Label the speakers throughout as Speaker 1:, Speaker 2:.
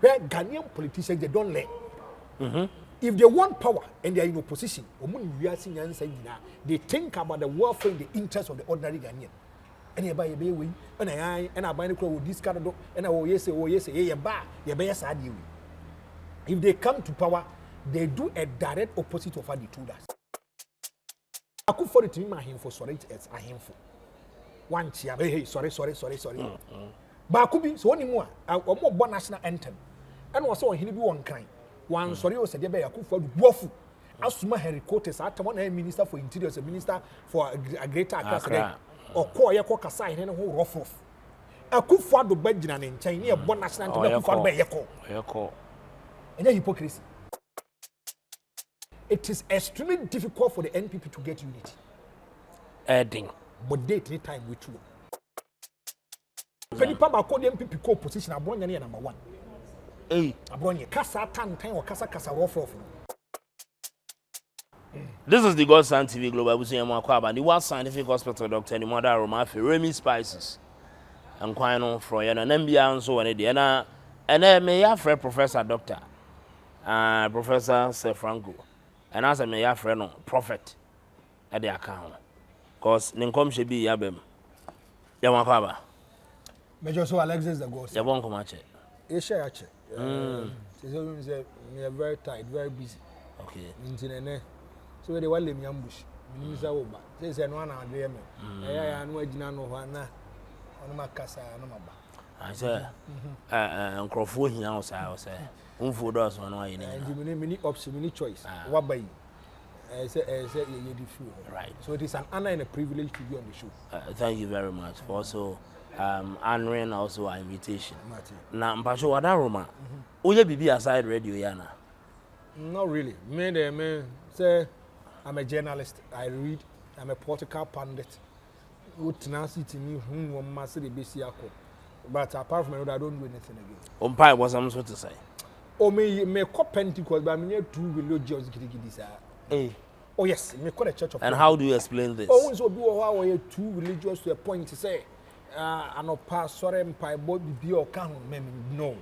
Speaker 1: Where Ghanaian politicians, they don't learn. If they want power and they are in opposition, they think about the welfare and the interests of the ordinary Ghanaian. And you buy a baby, and I buy the with this kind of, and I will say, you buy, you buy a sad. If they come to power, they do a direct opposite of what the two does. I could for it to my him for sorry, it's a him for one cheer. Hey, sorry. But I could be so anymore. I more one national anthem. And was so he be one kind. One sorry was a debate. I could for waffle. Asuma Harry Cotes, after one minister for interior, a minister for a greater Accra, or call your cock aside and a whole rough off. I could for the Benjamin in China, one national anthem for Bayako. And then hypocrisy. It is extremely difficult for the NPP to get unity.
Speaker 2: Adding.
Speaker 1: But date any time we true. Penny Papa called the NPP co-position Abronia number one. Abronia, Casa Tan or Casa Rough.
Speaker 2: This is the Godson TV Global Museum Makwaba, the World Scientific Hospital Doctor, and the Mother Romafi, Remy Spices, and Quino Froy, and MBA and so on. And then may have friend Professor Doctor, Professor Sir Franko, and as I may have friend Prophet at the account. Because Ninkom should be Yabem. Yamakwaba.
Speaker 1: Major so Alexis the ghost.
Speaker 2: You won't come at it.
Speaker 1: It's share. We are very tight, very busy.
Speaker 2: Okay.
Speaker 1: So they want me ambush. Minister Oba. They say no one are there. I know Jinano Hana on my casa.
Speaker 2: I say, Crawford here outside. I say, for those one.
Speaker 1: And many options, many choice. What by I say, right. So it is an honor and a privilege to be on the show.
Speaker 2: Thank you very much for also honoring also our invitation. Now, Mpasho Wadaroma, Uye Bibi aside radio Yana.
Speaker 1: Not really. Me say I'm a journalist. I read. I'm a political pundit. What tenacity me whom one must say the BCACO. But apart from that, I don't do anything again.
Speaker 2: Umpire was I'm so to say.
Speaker 1: Oh, me call Pentecost, but I'm near two religious giddy. Oh yes, me call a church of.
Speaker 2: And how do you explain this?
Speaker 1: Oh, so do how are two religious to a point to say, I know pass sorry, empire, but be or can no.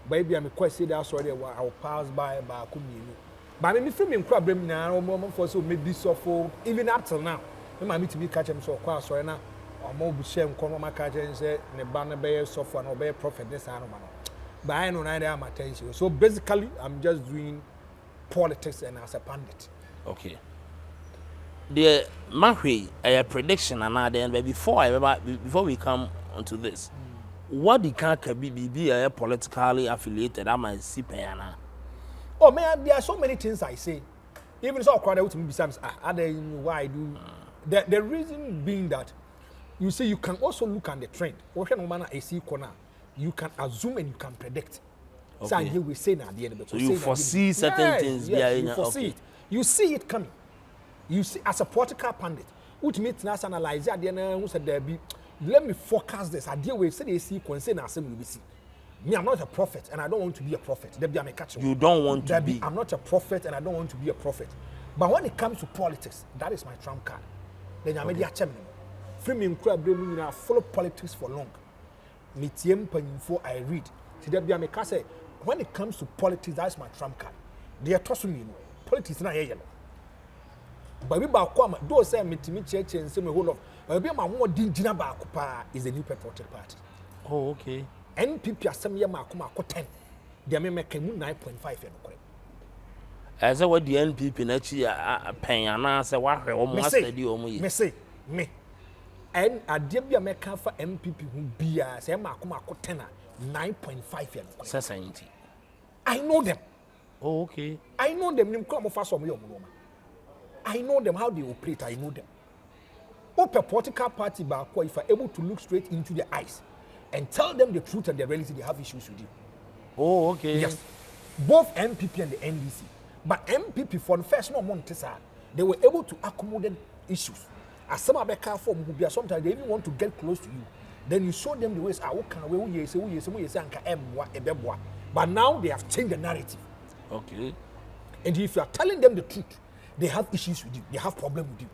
Speaker 1: Baby, I'm quite say that's already I'll pass by community. But I'm from crab now, moment for so maybe so for even up till now. When I meet to be catch him so quite sorry now. Or more shame come my catch and say, the banner bear software no bear prophet this animal. But I know I am attention. So basically, I'm just doing politics and as a pundit.
Speaker 2: Okay. The Mahri, a prediction, and then before we come onto this, what the can be a politically affiliated? I might see Payana.
Speaker 1: Oh man, there are so many things I say. Even so, crowd out to me besides why I do. The reason being that you see, you can also look at the trend. You can assume and you can predict. Okay. So here we say now at the end of
Speaker 2: so you foresee certain things.
Speaker 1: Yes, you foresee it. You see it coming. You see, as a political pundit, which means now analyze at the end who said there be. Let me forecast this. I deal with say they see concern as we see. Me, I'm not a prophet, and I don't want to be a prophet.
Speaker 2: You don't want to be.
Speaker 1: I'm not a prophet, and I don't want to be a prophet. But when it comes to politics, that is my trump card. Then I'm a free me incredible. I follow politics for long. Info I read. See, when it comes to politics, that's my trump card. They are tossing me. Politics not yellow. But we about come. Those say me church and say me whole of. But we are more dinner is the new patriotic party.
Speaker 2: Oh, okay.
Speaker 1: NPP assembly makuma ko 10. They may make 9.5
Speaker 2: as what the NPP na pen ana say wahwe o mo study o mo yi.
Speaker 1: Me. And adie bia meka fa MPP hu bia say makuma ko 10 9.5
Speaker 2: society.
Speaker 1: I know them.
Speaker 2: Oh, okay.
Speaker 1: I know them. I know them how they operate. I know them. Open political party back if are able to look straight into their eyes and tell them the truth and the reality, they have issues with you.
Speaker 2: Oh, okay.
Speaker 1: Yes. Both MPP and the NDC. But MPP for the first month, they were able to accommodate issues. As some of the car form who be sometimes they even want to get close to you. Then you show them the ways but now they have changed the narrative.
Speaker 2: Okay.
Speaker 1: And if you are telling them the truth, they have issues with you. They have problems with you.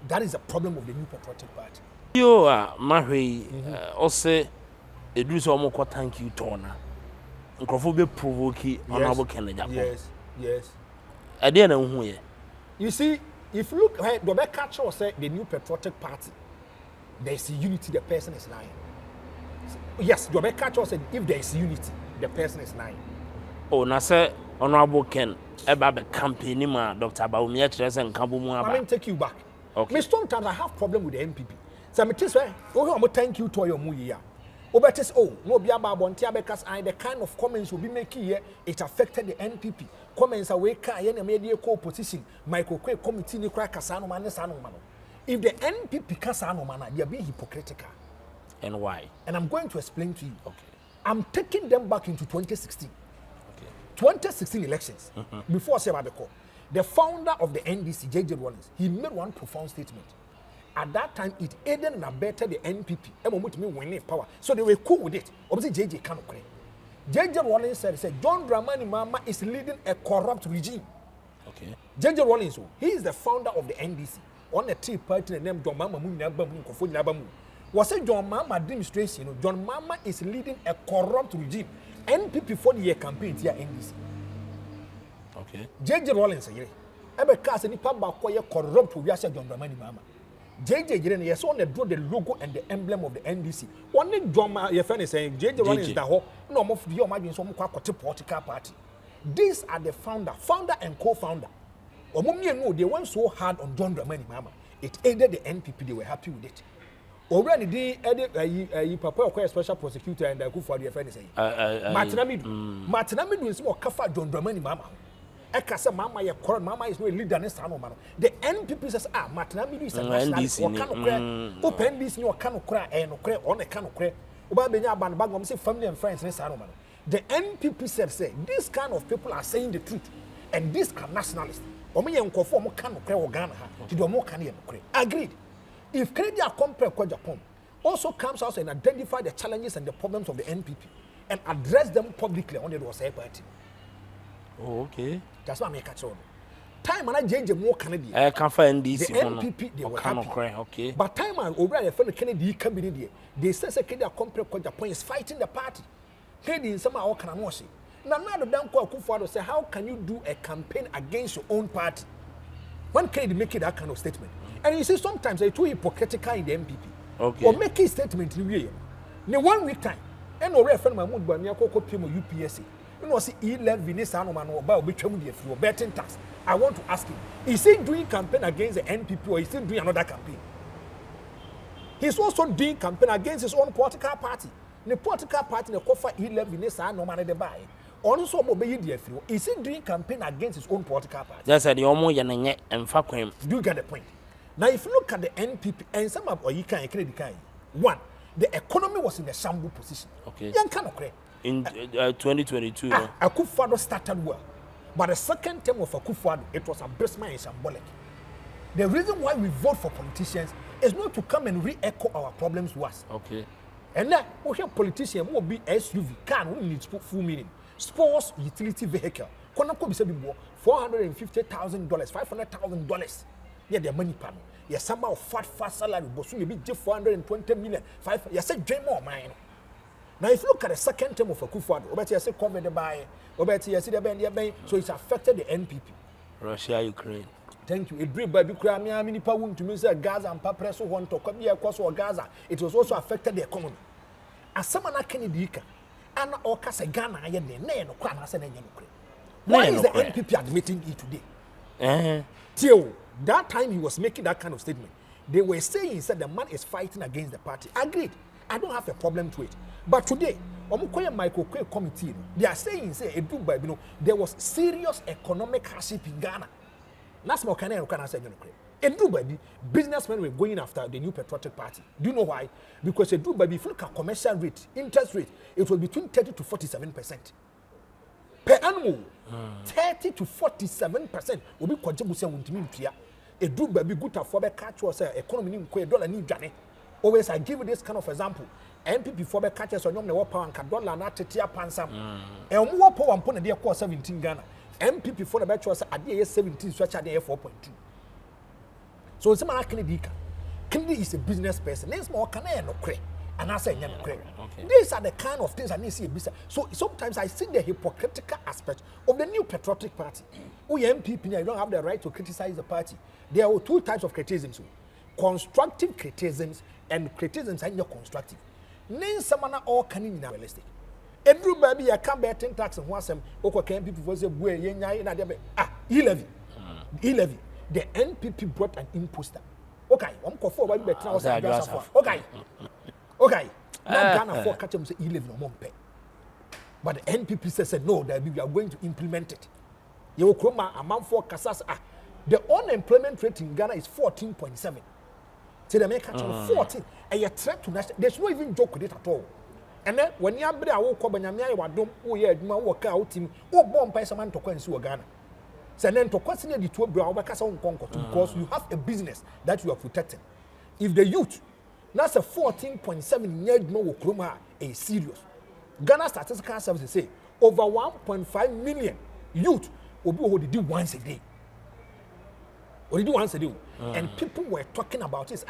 Speaker 1: That is a problem of the new patriotic party.
Speaker 2: You are Mahri also a do so more thank you, Tona. nkrofo be provoke honorable Ken Agyapong.
Speaker 1: Yes.
Speaker 2: I didn't know who.
Speaker 1: You see, if you look at the catcher or say the new patriotic party, there is unity, the person is lying. Yes, the catcher said if there is unity, the person is lying.
Speaker 2: Oh, na say honorable Ken eba be campaign ma Dr. Bawumia chese nkambu mu aba.
Speaker 1: Let me take you back.
Speaker 2: Okay.
Speaker 1: Me sometimes I have problem with the NPP. So me tell you, oh, thank you to your mu here. Obetes no be about bontia because the kind of comments will be making here it affected the NPP. Comments away ka ye na media co-opposition microwave committee ni kra kasa no man sano man. If the NPP kasa no man, they are being hypocritical.
Speaker 2: And why?
Speaker 1: And I'm going to explain to you.
Speaker 2: Okay.
Speaker 1: I'm taking them back into 2016.
Speaker 2: Okay.
Speaker 1: 2016 elections. Before Sebabeko, the founder of the NDC, J.J. Rawlings, he made one profound statement. At that time, it aided and abetted the NPP. Winning power. So they were cool with it. Obviously, JJ cannot create. J.J. Rawlings said, John Dramani Mahama is leading a corrupt regime.
Speaker 2: Okay.
Speaker 1: J.J. Rawlings, he is the founder of the NDC. On a tea party named John Mahama was a John Mahama administration. John Mahama is leading a corrupt regime. NPP 4-year campaign here NDC.
Speaker 2: Okay.
Speaker 1: J.J. Rawlings here. Ebe cast ni pamba koye corrupt we say John Dramani Mahama. JJ Jirene, yes, on the draw the logo and the emblem of the NDC. Only John, your friend is saying, JJ Rawlings is the whole, no more of the imagine some political party. These are the founder and co-founder. Omumia they went so hard on John Dramani Mahama. It aided the NPP, they were happy with it. Already, the Papa, special prosecutor, and the Kufa, your friend is saying, Martin Amidu is more Kafa John Dramani Mahama. Ekasa mama ye koron mama is no leader ne sano man. The NPP says Martin Amidu is a nationalist or can okra. Open this new can okra and okra on a can okra. Oba benya ban bag say family and friends ne sano man. The NPP said say this kind of people are saying the truth and these are nationalists. Omo ye nkofo mo can okra o Ghana ha. Ti do mo can ye okra. Agreed. If Canada compare kwa Japan also comes out and identify the challenges and the problems of the NPP and address them publicly on the Rosé party.
Speaker 2: Oh, okay.
Speaker 1: That's why I make a choice. Time and I change more Canadian.
Speaker 2: I can't find this.
Speaker 1: The NPP, they were happy.
Speaker 2: Okay.
Speaker 1: But time and over the friend Kennedy coming in there. They say Canada compare Japan is fighting the party. Kennedy in some all can see. Now the damn Kufuor say, how can you do a campaign against your own party? When Kennedy make that kind of statement. And you see sometimes they too hypocritical in the NPP.
Speaker 2: Okay.
Speaker 1: Or make a statement in the 1 week time. And no friend Mahmoud Bamia Koko UPSC. You know, see, 11 minutes, I know betting tax. I want to ask him, is he doing campaign against the NPP or is he doing another campaign? He's also doing campaign against his own political party. The political party, the cover 11 minutes, I know money they buy. Also, is he doing campaign against his own political party?
Speaker 2: That's the only and fuck him.
Speaker 1: Do you get the point? Now, if you look at the NPP and some of you can one, the economy was in a shambles position.
Speaker 2: Okay.
Speaker 1: Young kind of credit.
Speaker 2: In 2022,
Speaker 1: Akufo-Addo started well, but the second term of Akufo-Addo, it was abysmal and symbolic. The reason why we vote for politicians is not to come and re-echo our problems to us.
Speaker 2: Okay.
Speaker 1: And then we have politicians who will be SUV, car, who needs full meaning, sports utility vehicle. $450,000, $500,000. Yeah, their money panel. Yeah, somehow fast salary, but soon you be 420 million. You said dream more mine. Now, if you look at the second term of Akufo-Addo, Obeti has covered the buy, Obeti has the band, so it's affected the NPP.
Speaker 2: Russia, Ukraine.
Speaker 1: Thank you. It brings by Ukraine, many people to me say Gaza and Papreso want to come here across Gaza. It was also affected the economy. As someone like Kennedy, and Okasa Ghana, I am no crime, I said, why is the NPP admitting it today? Till that time he was making that kind of statement, they were saying that the man is fighting against the party. Agreed. I don't have a problem to it. But today, microwave committee, they are saying, there was serious economic hardship in Ghana. That's more can I say, businessmen were going after the new patriotic party. Do you know why? Because if you look at commercial rate, interest rate, it was between 30 to 47%. Per annum, 30 to 47% will be contribution to me. A do baby good for the catch was economy in dollar need Johnny. Always I give you this kind of example. MPP for the catches on your power and dollar not tetia pansam. And more power and put a dear course 17 Ghana. MPP for the batch was at the year 17 stretch at the year 4.2. So it's a Kennedy. Kennedy is a business person. There's more can I no credit. And I say, okay. These are the kind of things I need to see. So sometimes I see the hypocritical aspect of the new patriotic party. We MPP, you don't have the right to criticize the party. There are two types of criticisms: constructive criticisms and criticisms that are not constructive. Name someone all can in realistic. Every baby I come back 10 tax and once people say, E-levy. The NPP brought an imposter. Okay, I'm called for okay. Now Ghana for catch them say 11 or more pay. But the NPP said no, that we are going to implement it. You will amount for Casas. The unemployment rate in Ghana is 14.7. So they make catch 14. And you threat to national. There's no even joke with it at all. And then when you have a walk up and you don't, oh yeah, you work out him, oh bomb by someone to go Ghana. So then to question the 12 brown because you have a business that you are protecting. If the youth, that's a 14.7 year no kroma a serious. Ghana Statistical Services say over 1.5 million youth will be do once a day. Or do once a day. And people were talking about this.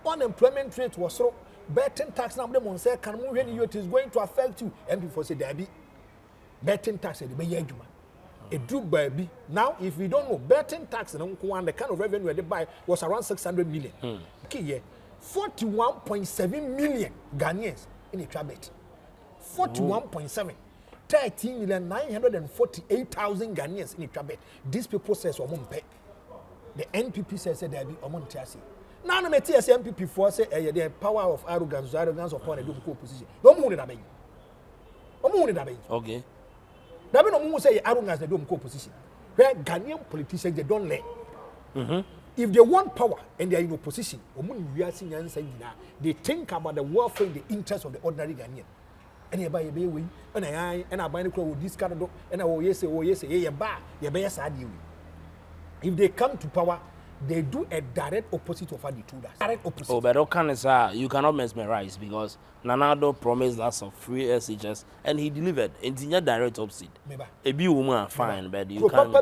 Speaker 1: Unemployment rate was so betting tax number on say can move when it is going to affect you. And people say there be betting tax at the Bayajuma. A do baby. Now, if we don't know, betting tax and the kind of revenue they buy was around 600 million. Okay, yeah. 41.7 million Ghanaians in a trabet. 41.7. 13,948,000 Ghanaians in a trabet. These people say so pay. The NPP says there be Omontiasi. Now no matter NPP for say the power of arrogance of power and opposition. No more than that.
Speaker 2: Okay.
Speaker 1: That be no more say arrogance they do opposition. Where Ghanaian politicians they don't learn. If they want power and they are in opposition, they think about the welfare and the interest of the ordinary Ghanaian. And you buy a baby, and I buy the with this kind of and if they come to power, they do a direct opposite of what they do. Direct opposite.
Speaker 2: Oh, but you cannot mesmerize because Nanado promised us of free SHS and he delivered. And in your direct opposite. A B woman fine, but you can't.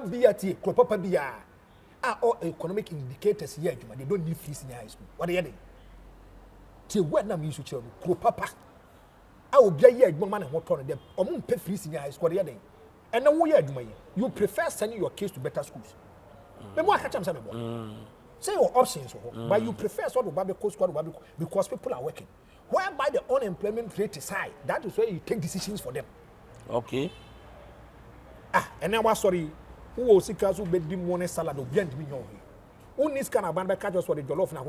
Speaker 2: All economic indicators here, they don't need fees in high school. What are they? Till what now means to papa. I will be a year man and what on them. I won't pay fees in high school. And now you prefer sending your kids to better schools. Say your options, but you prefer sort of Babico squad because people are working. Whereby the unemployment rate is high, that is where you take decisions for them. Okay.
Speaker 1: And now sorry. Who will see cars who bed money salad or blend me on here? Who needs can abandon catch us for the jollof and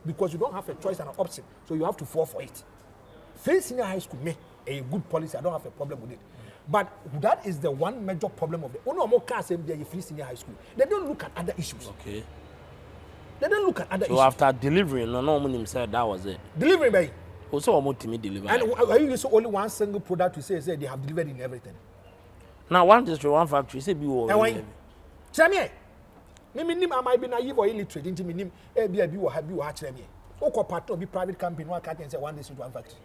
Speaker 1: because you don't have a choice and an option, so you have to fall for it. Facing high school, a good policy, I don't have a problem with it. But that is the one major problem of the more cars in the senior high school. They don't look at other issues.
Speaker 2: Okay.
Speaker 1: They don't look at other issues.
Speaker 2: So after delivering, no one said that was it.
Speaker 1: Delivering, by
Speaker 2: also about to me deliver.
Speaker 1: And are you so only one single product to say they have delivered in everything?
Speaker 2: Now one district, one factory, say be all.
Speaker 1: Tell me, I might be naive or illiterate. Into me, Airbnb or have you watched me? Oko partner be private company. One can't say one district, one factory.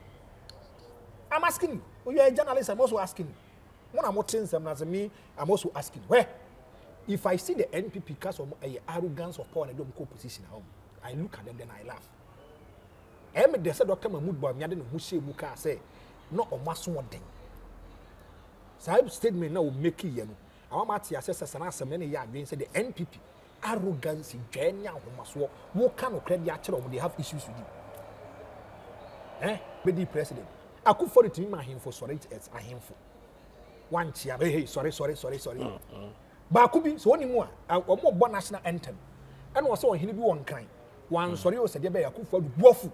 Speaker 1: I'm asking you. You are a journalist. I'm also asking you. When I'm watching them as me, I'm also asking where. If I see the NPP because of a arrogance of power and don't co-position at home, I look at them then I laugh. They said Dr. Mahmoud Bawumia didn't who say Muka say not a mass one thing. Sahib statement now will make it, I want to assess and ask many years against the NPP. Arrogance, genius, what kind of credit they have issues with you. Be the president. I could for it to me, my him for sorry, it's a him for one cheer. Hey, sorry. But I could be so anymore. I'm more national anthem. And also, he'll be one kind. One sorry, was a debate. I could for the waffle.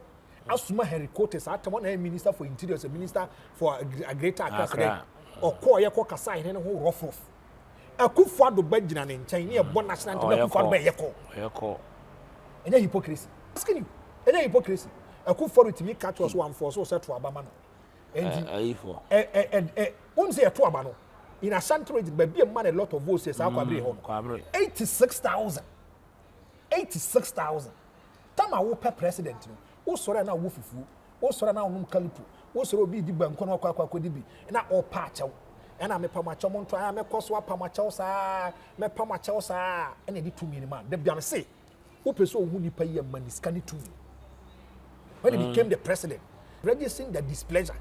Speaker 1: Asuma Henry Cotes, I want a minister for interior, a minister for a greater Accra. Or call your cock aside and a whole rough. I could for the Benjamin in China, one national anthem for by your call. And a hypocrisy. Asking you, and a hypocrisy. I could for it to me catch us one for so set to Abamano. And won't say a Tuabano. In a century, but be a man a lot of votes. 86,000. 86,000. Tama wo pe president no. Wo soro na wo fufu. Wo soro na onum kalipu. Wo soro bi di banko na kwa di bi. Na o pa achaw. E na me pa machaw mo nto me koso pa machaw sa. Me pa machaw sa. E na di 2 million man. De bia me say. Wo peso hu nipa ye maniska ni 2. when he became the president, registering the displeasure,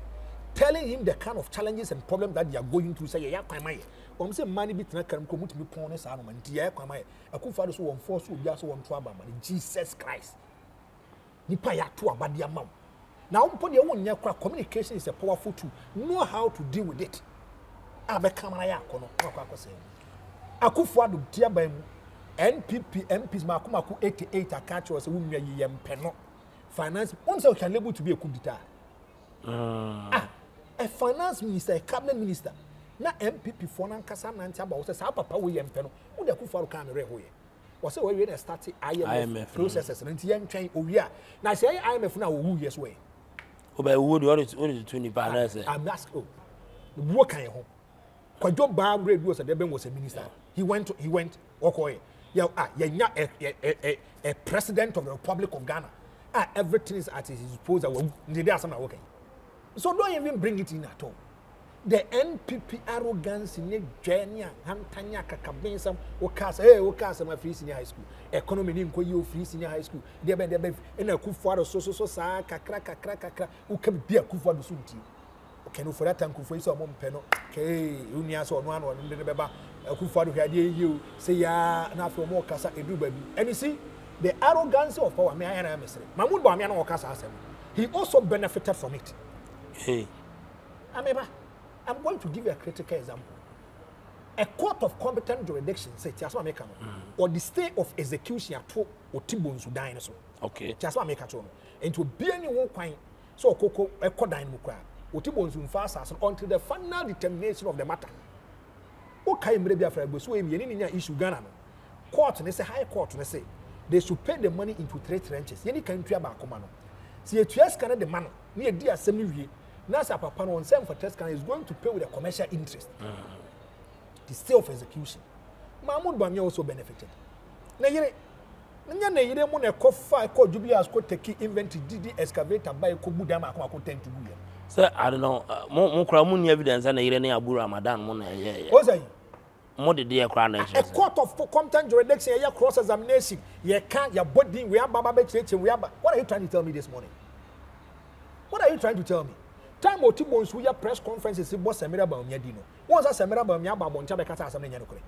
Speaker 1: telling him the kind of challenges and problems that they are going through. Say, yeah, kwamaye. Say money bit na karam komuti mi pon sa no man. Yeah, kwamaye. Akufo so won force obi aso won to aba man. Jesus Christ. Nipa ya to aba dia mam. Now, communication is a powerful tool. Know how to deal with it. Akufo-Addo diaba mu NPP MPs makumaku 88 catch us wumya yempeno. Finance, one say can able to be a coup d'etat. A finance minister, a cabinet minister. Na MPP for nan kasa na ntaba wo say sa papa we yempeno. Wo de Akufo-Addo kan re hoye. Wo say we dey start IMF processes nti yentwen owia. Na say IMF na wo yes way.
Speaker 2: Oba wood what is 20 pounds.
Speaker 1: I'm asking. What can you? Kwajo ba radio said Deben was a minister. He went okay. Yeah, a president of the Republic of Ghana. Everything is at his disposal. Okay. So don't even bring it in at all. The NPP arrogance in the journey, Hantanya Kakabensam, Okasa, my free senior high school. Economy in Koyo free senior high school. There be in a Akufo-Addo so crack, who can be a Akufo-Addo Sunti. Okay, no for that time Akufo so mom peno. Okay, Unias or one or the beba Akufo-Addo had you say ya na for more kasa edu baby. And you see the arrogance of power me I am saying. Mahmoud Bawumia no kasa asem. He also benefited from it.
Speaker 2: Hey.
Speaker 1: Ameba. I'm going to give you a critical example. A court of competent jurisdiction, say, or the state of execution at Otibon Sudan.
Speaker 2: Okay.
Speaker 1: Just what make a tone. And to be any one kind, so Coco, a Kodine Mukra, Otibon Sunfasa, until the final determination of the matter. Okay, maybe after I go so in issue Ghana. Court, and they say high court, and they say they should pay the money into 3 trenches. Any country about Comano. See, a two-year scanner the man near dear semi. Nasa Papa on same for test is going to pay with a commercial interest. The state of execution. Mahmoud Bawumia also benefited. Na yere mo na kofa ko Jubilees ko take inventory DD excavator by ko budama ko 10 to buya.
Speaker 2: Sir, I don't know. Mo kra mo evidence na yere na Abu Ramadan mo na ye.
Speaker 1: What say?
Speaker 2: Mo de dey kra na.
Speaker 1: A court of competent jurisdiction ya cross examination. Ye can ya body we aba ba cheche we aba. What are you trying to tell me this morning? What are you trying to tell me? Time Otibon so ya press conferences si boss Samira Bawumia dino. Once Samira Bawumia ba boncha be kasa asem na nyane kore.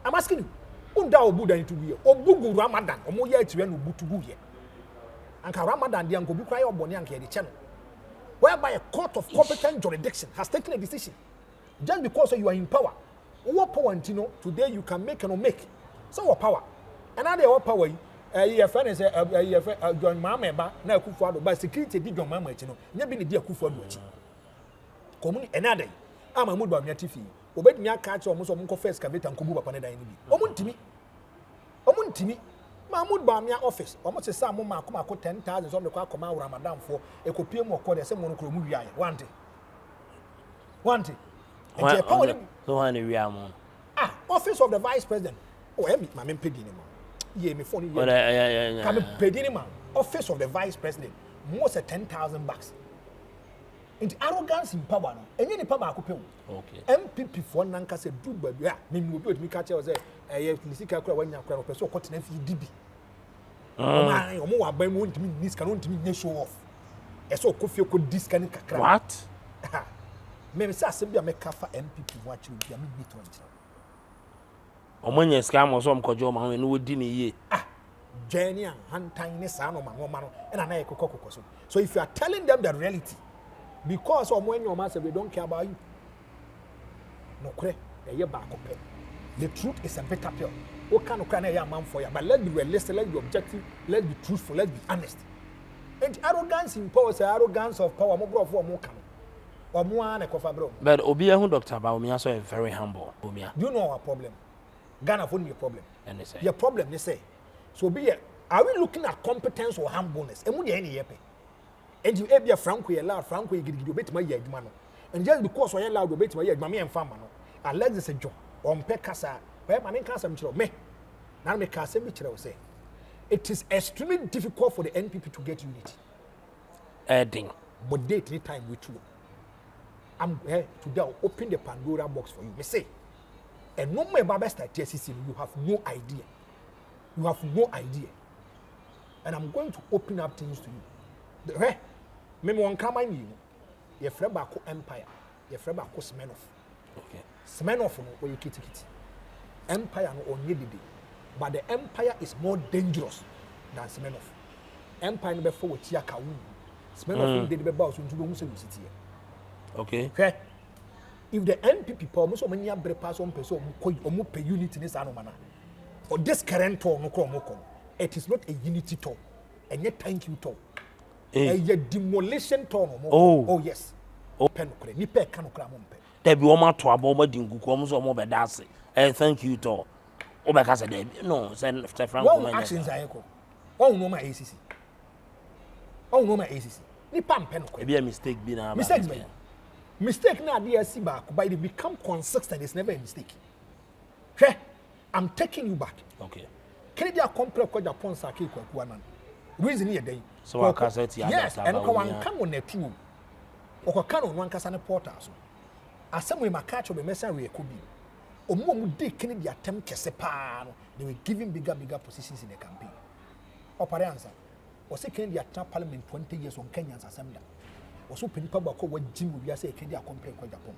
Speaker 1: I'm asking you. Unda obuda into we. Obugu Ramadan. Omo ya etire no butugu ye. Anka Ramadan dia nko bi kwai obone anka ye de che no. Whereby a court of competent jurisdiction has taken a decision. Just because you are in power. What power ntino today you can make and make. So what power? And now they what power your friend is John Mama na Akufo-Addo but security di John Mama echi no nya bi ne di Akufo-Addo echi komuni enada yi ama Mahmoud Bawumia tifi obedumi aka ache omo so omo ko first excavator nkobu papa ne dan ni bi omo ntimi Mahmoud Bawumia office omo se sa mo makoma 10,000 so me kwa akoma Ramadan fo ekopie mu okode se mo no kro mu wi aye wante enti power
Speaker 2: so one wi am
Speaker 1: office of the vice president ma me pedi ni mo yeah, me phone
Speaker 2: yeah.
Speaker 1: Come pay man. Office of the vice president. Most $10,000. Into arrogance in power. And any power I could
Speaker 2: okay.
Speaker 1: MPP for Nanka said, do baby. Yeah, me would me catch us. Nisika when you're crying, so cotton if you did. Oh, more by won't mean this cannot mean show off. I saw coffee could discount.
Speaker 2: What?
Speaker 1: Maybe Sassabia make for MPP watch you be a mid 20.
Speaker 2: Omonye scam or some kojo ma no di ne ye
Speaker 1: journey and hand tiny son of my woman and an echo. So if you are telling them the reality because of when your master they don't care about you no cre ye back up the truth is a better pill what kind of man for you but let's be realistic, let's be objective, let's be truthful, let's be honest. And arrogance in power say arrogance of power mo bro for mo kan or mo an ekofa bro
Speaker 2: but obi ehun Dr. Bawumia so very humble.
Speaker 1: Do you know our problem? Ghana for your problem.
Speaker 2: And they say
Speaker 1: your problem, they say. So be it. Are we looking at competence or humbleness? And you be a Franko, you allow Franko, you get bit my yard man. And just because I allow the bit my yard, mammy and farmer, I let this a job on Pecasa, where my name comes from me. Now make a semi say. It is extremely difficult for the NPP to get unity.
Speaker 2: Adding.
Speaker 1: But date any time with you. I'm here to open the Pandora box for you. Me say. And no more Baba start TSC, you have no idea. You have no idea. And I'm going to open up things to you. Hey, me won kama ni. Ye frɛ ba ko empire. Ye frɛ ba ko Smirnoff.
Speaker 2: Okay.
Speaker 1: Smirnoff no we kiti. Empire no onye dede. But the empire is more dangerous than Smirnoff. Empire no be for what ya ka wu. Smirnoff dede be ba so ntu be hu se city.
Speaker 2: Okay.
Speaker 1: Okay. If the NPP power so many abre pass on person omo pay unity this anomana. For this current tour no come. It is not a unity tour. And yet thank you tour. A demolition tour no. Oh yes. Oh pen kre. Ni pe kan kra mo pe.
Speaker 2: There be one to abo ma dingu ko mo so mo be dase. Thank you tour. Obeka say there no, say Franko
Speaker 1: man. What actions are you? Oh no my ACC. Oh no my ACC. Ni pam pen kre.
Speaker 2: Be a mistake be na.
Speaker 1: Mistake na DSC back, but it become consistent. It's never a mistake. Hey, I'm taking you back.
Speaker 2: Okay.
Speaker 1: Canada compare kwa Japan sake kwa kuana. Reason here day.
Speaker 2: So I can say
Speaker 1: yes, and kwa wankan on the two. Or can on one casane porter so. As some way my catch of the messenger could be. Omo de Canada attempt kesepa. They were giving bigger positions in the campaign. Opare answer. Was say Canada attack parliament 20 years on Kenya's assembly. Also, Penipa Bako was Jim would say Kenya compare kwa Japan.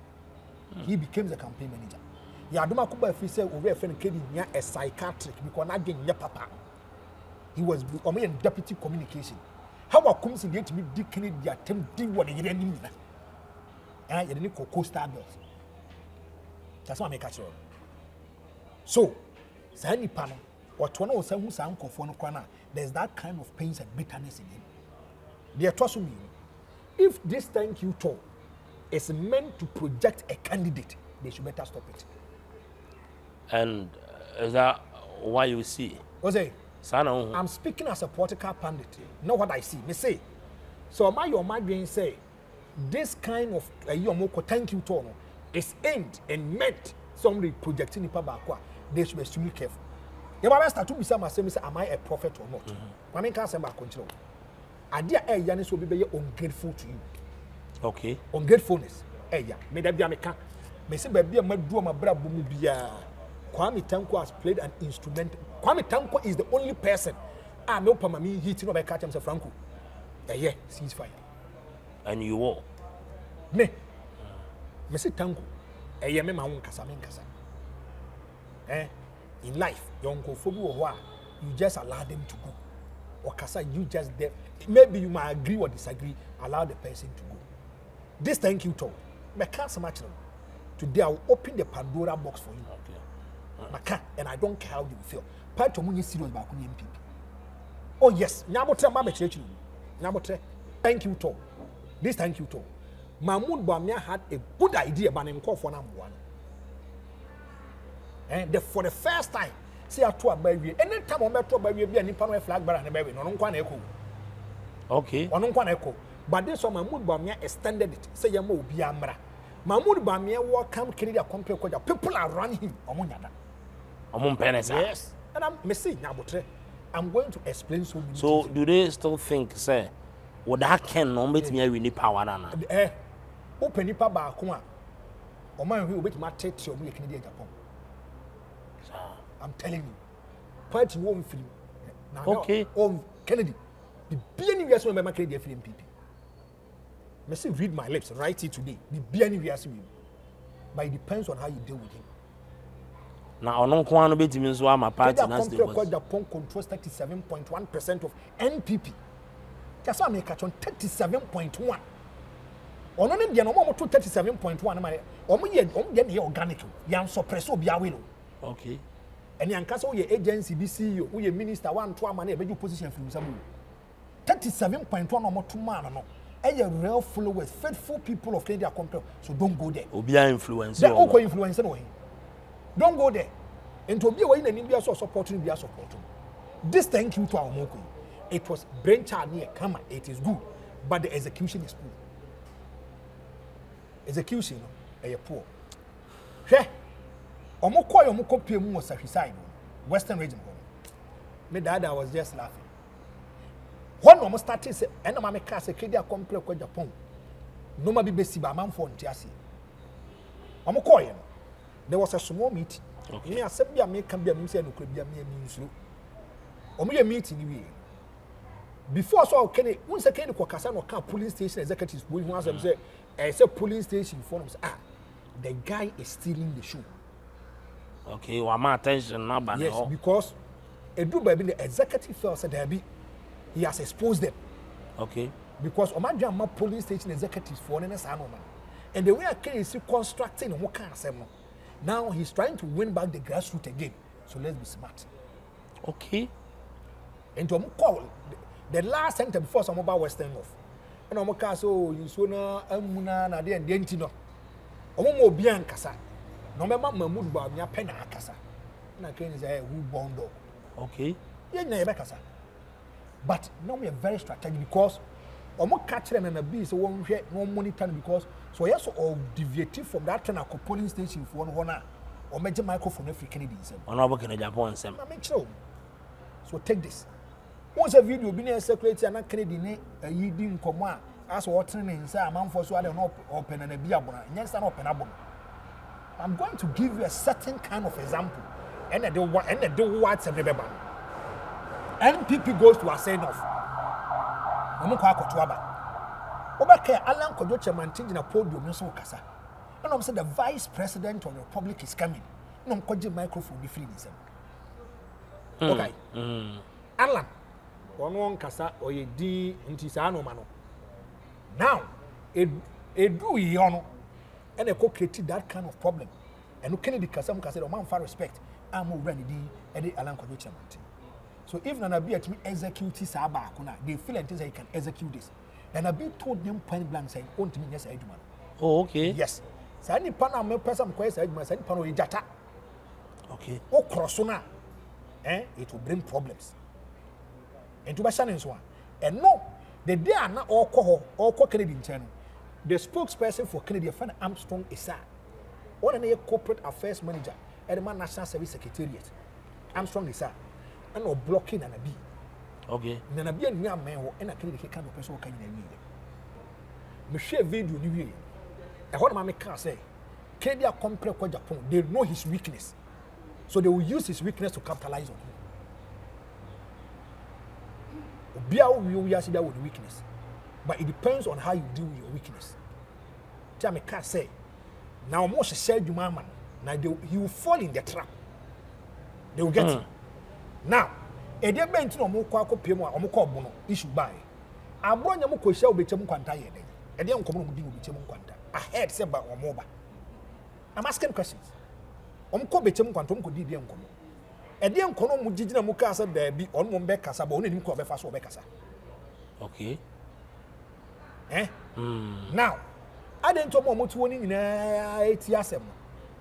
Speaker 1: He became the campaign manager. Yaduma Kuba if he said we were friend Kenya a psychiatric because I didn't papa. He was deputy communication. How about comes in to me Dick Kennedy attempt do what he didn't mean. And you didn't co-star girls. That's what I make a sure. So, Sani Pano or Tono or Samu Sanko for no corner, there's that kind of pains and bitterness in him. They are trusting me. If this thank you talk is meant to project a candidate, they should better stop it.
Speaker 2: And is that why you see?
Speaker 1: Jose, I'm speaking as a political pundit. Know what I see? Me say. So my your migraine say this kind of thank you talk is aimed and meant somebody projecting the back. They should be extremely careful. If I start to be some say, am I a prophet or not? I mean, can't say about control. Idea Yanis will be ungrateful to you.
Speaker 2: Okay.
Speaker 1: Ungratefulness. Yeah. May that be a mechanic. May say baby a mad my brother Bumubia. Kwame Tanko has played an instrument. Kwame Tanko is the only person. I know Pamami hitting over catch himself Franko. Yeah, ceasefire.
Speaker 2: And you all.
Speaker 1: Me say Tanko. Me ma won kasa. In life, your uncle Fobu or you just allow them to go. Or kasa, you just there. Maybe you might agree or disagree. Allow the person to go. This thank you talk. I can't so much. Today I will open the Pandora box for you. Okay. And I don't care how you feel. Part of me serious about MPP. Oh yes. Thank you talk. This thank you talk. Mahmoud Bawumia had a good idea about him call for number one. And for the first time, see a tour by we. Anytime I'm tour by we be an Nippon flag bearer and baby. No one echo.
Speaker 2: Okay.
Speaker 1: One echo. But this one Mahmoud Bawumia extended it. Say Yamo Biamra. Mahmoud Bawumia will come Canada compare people are running him. Yes. And I'm going to explain so many
Speaker 2: So
Speaker 1: things.
Speaker 2: do they still think, say, what that can not make me really power now?
Speaker 1: Open nipa ba ko a o man hu obet ma tete o mu Canada Japan. I'm telling you. Party won film.
Speaker 2: Okay.
Speaker 1: On Kennedy. The BNU yes when my Canada film MPP. Me say read my lips, write it today. The BNU yes me. But it depends on how you deal with him.
Speaker 2: Now, on one bit means why my party
Speaker 1: has Japan controls 37.1% of NPP. That's why I make catch on 37.1. On only the normal to 37.1. Organic. Yan suppress obiawilo.
Speaker 2: Okay.
Speaker 1: And yan kaso ye agency BCU, we minister one to a man a position from Samu. 37.1 or more to man. A real followers, faithful people of Canada compare. So don't go there.
Speaker 2: Obia influence.
Speaker 1: They're all influence anyway. Don't go there. And to be away in India, so supporting, be a supporting. This thank you to our Moko. It was brainchild near Kama. It is good, but the execution is poor. Execution, poor. Hey, Omoko PM was suicide. Western region. My dad was just laughing. When almost started, and I'm a cast a Canada compare with Japan. No matter be by man for Tiasi. Omokoy. There was a small meeting. Okay. Me accept me can be a meeting and could be a meeting. Or me a meeting we. before so Kenny once Kenny ko kasa no ka police station executives we who answer say say police station for them say the guy is stealing the shoe.
Speaker 2: Okay, wa ma attention na ba
Speaker 1: yes, because Edu baby the executive felt said there be he has exposed them.
Speaker 2: Okay.
Speaker 1: Because Omadjama police station executives for an man. And the way I can see constructing what kind of now he's trying to win back the grassroots again. So let's be smart.
Speaker 2: Okay.
Speaker 1: And to call the last sentence before some about Western North. And I'm so you sooner Amuna na de and Dentino. Omo Bian Casa. No member Mahmoud Bawumia Pena Casa. And I can say who bondo.
Speaker 2: Okay.
Speaker 1: Yeah, never Casa. But now we are very strategic because omo catch them and a bee so one share no monitor because so yes all deviated from that kind of polling station for one or major microphone every Kennedy.
Speaker 2: On our work in Agyapong-Son.
Speaker 1: Make sure. So take this. Once a video being a secretary and a Kennedy a yeeding command as what training say a man for so I don't open and a beer bona. Yes, an open abon. I'm going to give you a certain kind of example. And I do what's a baby. NPP goes to assign off. Omukwa akotuaba. Obaka Alan Kojo chairman in a podium so kasa. And I'm saying the vice president of the republic is coming. No koje microphone be free this. Okay. Alan one kasa oye di ntisano mano. Now edu yono and e create that kind of problem. And no Kennedy kasa o man for respect. I'm already di Alan Kojo chairman. So if Nanabi actually execute this they feel like they can execute this. Nanabi told them point blank saying, "Won't mean yes, Edman."
Speaker 2: Oh, okay.
Speaker 1: Yes. So any partner me person quest Edman, any partner ijata.
Speaker 2: Okay.
Speaker 1: O crossona, it will bring problems. And to Bashan is one. And no, the day are not all Kennedy internal. The spokesperson for Kennedy, Fan Armstrong is sad. One a corporate affairs manager at the National Service Secretariat. Armstrong is sad. And no blocking and a bee.
Speaker 2: Okay.
Speaker 1: Then a bee and young man and a clinic kind of person can you need. Monsieur video you and what my can say. Kenya compare Japan, they know his weakness. So they will use his weakness to capitalize on him. Bia we are with weakness. But it depends on how you deal with your weakness. Tell me can say now most said you man now he will fall in the trap. They will get him. Now, a dear bent no more quack pimo or more issue by. I brought your moko shall be chum quanta ye. A dear common with chum quanta. I heard said about Moba. I'm asking questions. Omco be chum quantum could be young common. A dear common with Gina Mukasa there be on Mombeka Sabon in Cobefas or Becasa.
Speaker 2: Okay.
Speaker 1: Now, I didn't talk more to winning in 8 years.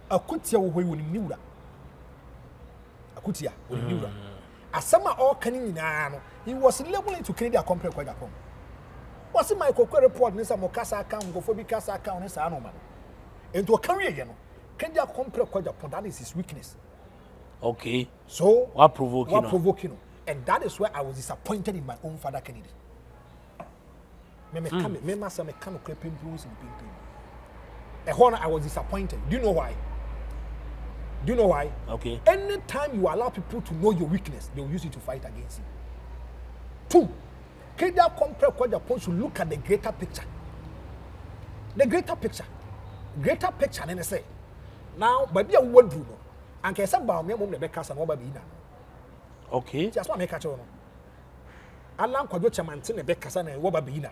Speaker 1: A kutia we will knew that. Kutia with Nura. As summer all canning he was labeling to Canada compare quite upon. Was it my cocoa report Nessa Mocasa account go for Bicasa account as Anoman? Into a career, you know. Canada compare quite upon that is his weakness.
Speaker 2: Okay.
Speaker 1: So
Speaker 2: what provoking?
Speaker 1: And that is where I was disappointed in my own father Kennedy. Me must me come creeping bruise in painting. A horn I was disappointed. Do you know why? Do you know why?
Speaker 2: Okay.
Speaker 1: Anytime you allow people to know your weakness, they will use it to fight against you. 2. Kenya compare Japan should look at the greater picture. The greater picture. Greater picture, and say. Now, but be a word no. And can some Bawumia mum the Becas and Obabina.
Speaker 2: Okay.
Speaker 1: Just one make a chono. Alan Kojo Mantin the Becas and Obabina.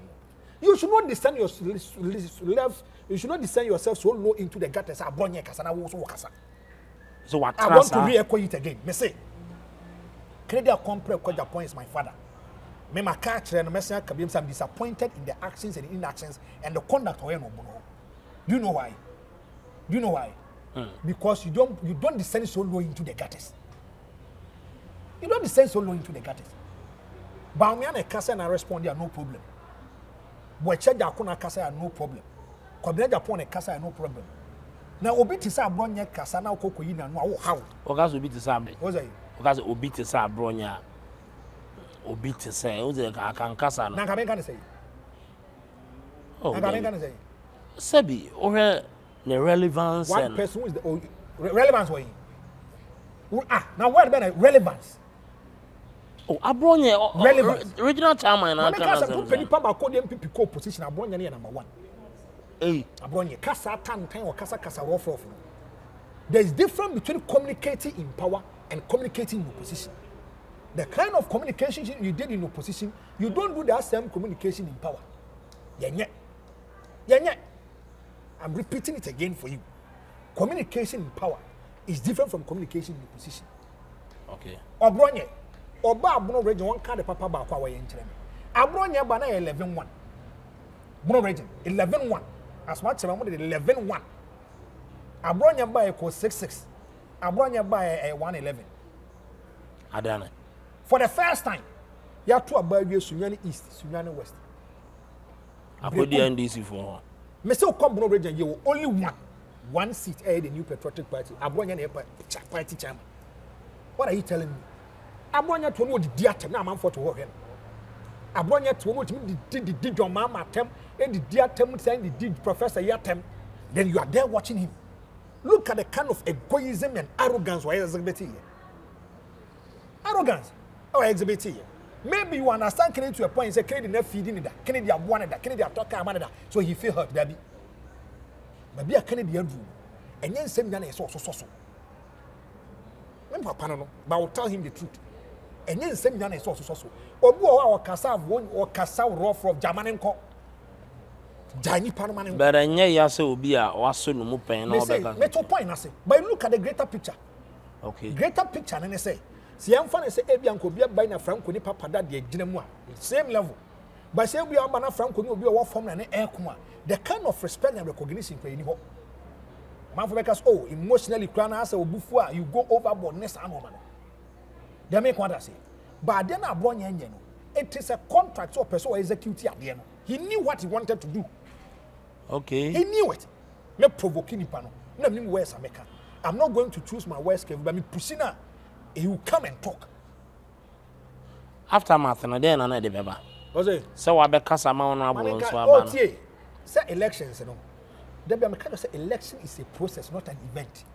Speaker 1: You should not descend yourself. You should not descend yourself so low into the gutters. Abonya Casana Wokasa.
Speaker 2: So what
Speaker 1: I want to re-echo it again. Me say, Canada compare Japan is my father. Me my catch and messenger Kabim, I'm disappointed in the actions and inactions and the conduct of Eno. Do you know why? Do you know why? Because you don't descend so low into the gutters. You don't descend so low into the gutters. Bawumia and Kasa and I respond, there no problem. Boecha Jakuna Kasa no problem. Kobina Japan and Kasa no problem. Now obi ti sa abronya kasa na okokoyi na no how
Speaker 2: oga so obi ti sa me
Speaker 1: o say
Speaker 2: oga so obi ti sa abronya obi ti say o say kan kasa no
Speaker 1: na ka ben kan say
Speaker 2: oh
Speaker 1: na ka ben kan say
Speaker 2: sabi o he the relevance
Speaker 1: one person who is the relevance way now what about relevance
Speaker 2: Oh, Abronye, regional chairman.
Speaker 1: I can't say put Penipa Bako the MPP co-position. Abronye number 1.
Speaker 2: Hey,
Speaker 1: Abronye, Kasa time or Kasa rough. There is difference between communicating in power and communicating in opposition. The kind of communication you did in opposition, you don't do that same communication in power. Yeah. I'm repeating it again for you. Communication in power is different from communication in opposition.
Speaker 2: Okay.
Speaker 1: Abronye, Oba Abrono region one card papa ba kwa waye nkyere me. Abronye ba na 11-1. Abrono region 11-1. As much as I'm 11-1. Abronye ba e ko 6-6. Abronye ba e 1-11.
Speaker 2: Adana. For
Speaker 1: the first time, you have to abide Sunyani East, Sunyani West.
Speaker 2: I put the NDC for her.
Speaker 1: Mr. Combono region, you will only one seat ahead the new Patriotic Party. Abronya Party chairman. What are you telling me? Abronya to know the diatem, now I'm for to work him. Abronya to know the your mama attempt, and the diatem saying the did Professor Yatem. Then you are there watching him. Look at the kind of egoism and arrogance why exhibiting here. Arrogance. Oh, exhibit here. Maybe you understand Kennedy to a point and say Kennedy never feeding that. Kennedy have wanted that. Kennedy have talked about that. So he feel hurt, baby. But be a Kennedy room. And then same man is so. But I will tell him the truth. And then same man is so. Obu or Kasav one or Kasav raw from Jamanenko. Jani Panama.
Speaker 2: But I know Yasa will be a wasso no more pain.
Speaker 1: Metal point, I say. But look at the greater picture.
Speaker 2: Okay.
Speaker 1: Greater picture, and I say. See, I'm funny say Ebian could be a buying Franko ni papa that the Ginamwa. Same level. But say we are Bana Franko will be a war form and air kuma. The kind of respect and recognition for any hope. Man for because emotionally crown as a bufua, you go overboard next annual. They make what I say. But then I born yen. It is a contract so person execute at the end. He knew what he wanted to do.
Speaker 2: Okay.
Speaker 1: He knew it. Me provoking pano. No me words America. I'm not going to choose my words, but me pushing her. He will come and talk.
Speaker 2: After Martin, then another beba.
Speaker 1: Was it?
Speaker 2: So I bet Casama on our
Speaker 1: say elections, you know. The say election is a process, not an event.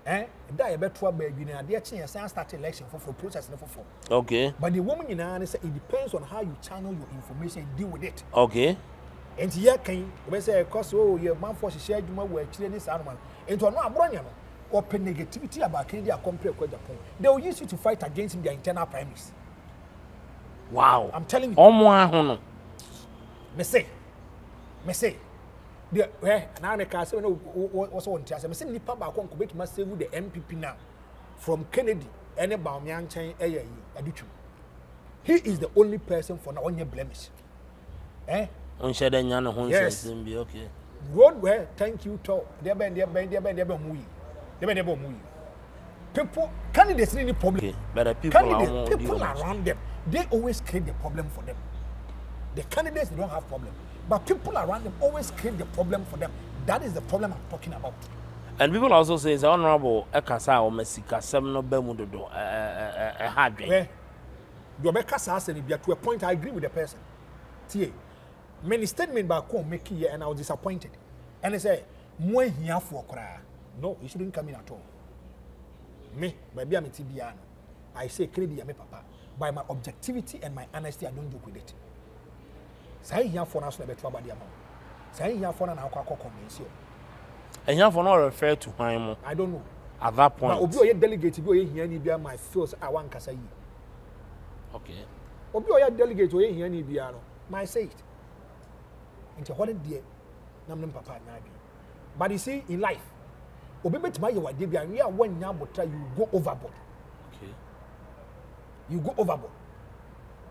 Speaker 1: That bet to baby now. They change and start election for process and for.
Speaker 2: Okay.
Speaker 1: But the woman in Anna say it depends on how you channel your information and deal with it.
Speaker 2: Okay.
Speaker 1: And here can you say cause your man for share you more work this animal. Into no abronya no. Open negativity about Canada compare with Japan. They will use you to fight against their internal primaries.
Speaker 2: Wow.
Speaker 1: I'm telling you.
Speaker 2: Omo
Speaker 1: Me say. The now the case was on tia. Me say nipa ba kon ko betima save the MPP now from Kennedy and D.Bawumia nchen Addo. He is the only person for now on your blemish.
Speaker 2: On share the nyana hon
Speaker 1: yes.
Speaker 2: Okay.
Speaker 1: Road where thank you to there be mui. People, candidates need any problem.
Speaker 2: Okay, but the people
Speaker 1: around them, they always create the problem for them. The candidates, they don't have problem. But people around them always create the problem for them. That is the problem I'm talking about.
Speaker 2: And people also say, the Honorable Ekasa or Messika Semno Bemudo, a hard way.
Speaker 1: Yobeka says, to a point, I agree with the person. T.A. Many statements by Ko make here, and I was disappointed. And they say, Moi here for cry. No, he shouldn't come in at all. Me, baby, I'm a TBN. I say, credit, I'm a papa. By my objectivity and my honesty, I don't joke with it. Say here for us, never trouble the amount. Say here for an alcohol convention.
Speaker 2: And you have not referred to him.
Speaker 1: I don't know.
Speaker 2: At that point,
Speaker 1: Obi delegate go here ni bia my feels I want kasa yi.
Speaker 2: Okay.
Speaker 1: Obi delegate go here ni bia no. My say it. Into what dey nam papa na bi. But you see in life, obi betima ye wade bia we wan nya botra you go overboard.
Speaker 2: Okay.
Speaker 1: You go overboard.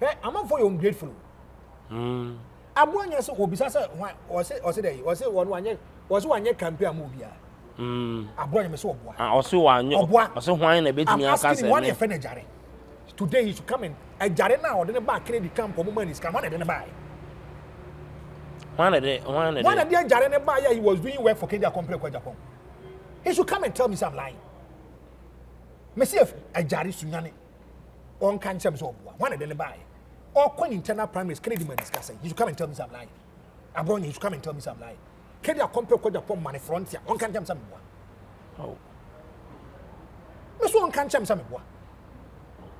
Speaker 1: Hey, I'm for you ungrateful. Abuanya so obi say one year campaign move bia. Abuanya me so oboa.
Speaker 2: Also one na betimi aka say.
Speaker 1: One year friend Jare. Today he should come in. Jare now or the back credit camp for money is come on and buy. One day Jare ne buy he was doing work for Kenya company kwa Japan. He should come and tell me some lying. Me see if Jare sunyane on kan cham so oboa. One day ne buy. Or when internal primaries credit man discussing. He should come and tell me some lying. Abronya, he should come and tell me some lying. Kenya compare kwa Japan money frontier. On kan cham some boa.
Speaker 2: Oh.
Speaker 1: Me so on kan cham some boa.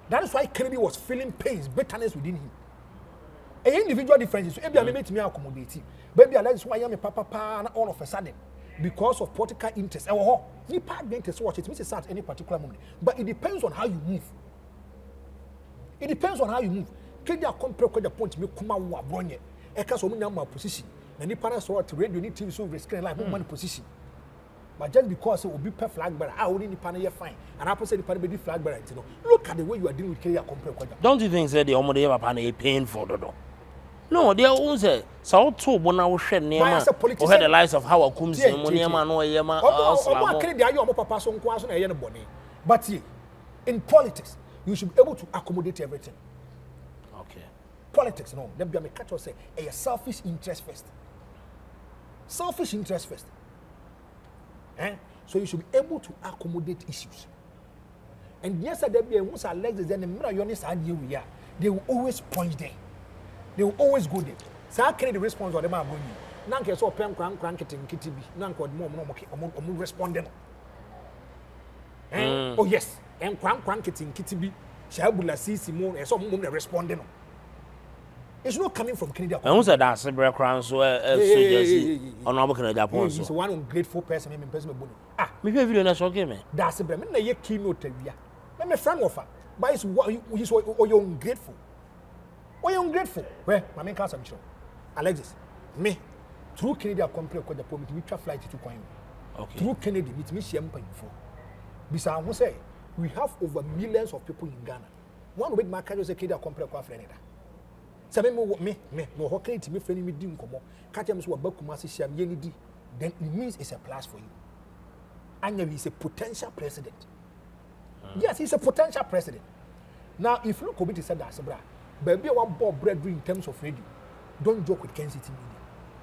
Speaker 1: That is why Kennedy was feeling pains, bitterness within him. A individual differences. So maybe I make me accommodate. Maybe I like why I'm a papa all of a sudden because of political interest. Ni part interest watch it means at any particular moment. But it depends on how you move. It depends on how you move. Kenya compare the point me kuma wa bronye. Eka so munya ma position. Na ni para so to radio ni TV so screen like man position. But just because it will be per flag bearer, I only pan here fine. And I say the pan be flag bearer. Look at the way you are dealing with Kenya compare.
Speaker 2: Don't you think say the omo dey pan a pain for dodo? No, they own say so to bona wo hwe nema. O heard the lies of how akum say mo nema no yema.
Speaker 1: Omo akere dey ayo omo papa so nko aso na ye no bone. But in politics, you should be able to accommodate everything.
Speaker 2: Okay.
Speaker 1: Politics, no. Them be me catch us say a selfish interest first. Selfish interest first. So you should be able to accommodate issues. And yes, there be a once Alexis and the Mirror we are. They will always point there. They will always go there. So I carry the response of them are going. Nanke so pen crank it in kitty. Nanko more responding. Oh yes, and crank it in kitty. Shabula see Simone and some woman responding. It's not coming from Canada.
Speaker 2: I was a dance crown so on our Agyapong-Son.
Speaker 1: He's one ungrateful person in person.
Speaker 2: Maybe a video na shock me.
Speaker 1: That's a Bremen, a keynote. I'm a friend of her, but he's ungrateful. Why you ungrateful? Where my main cousin show. Alexis, me through Canada compare with the point we flight to Coin.
Speaker 2: Okay.
Speaker 1: Through Kennedy, with me, for. Besides, I say we have over millions of people in Ghana. One week, my cousin say Canada compare with Canada. Me, no hockey to me friend me dim komo. Catch him so about Kumasi Sham Yenidi, then it means it's a plus for you. And he's a potential president. Yes, he's a potential president. Now, if you look at it, said that, baby, one bob bread in terms of radio. Don't joke with Kansas City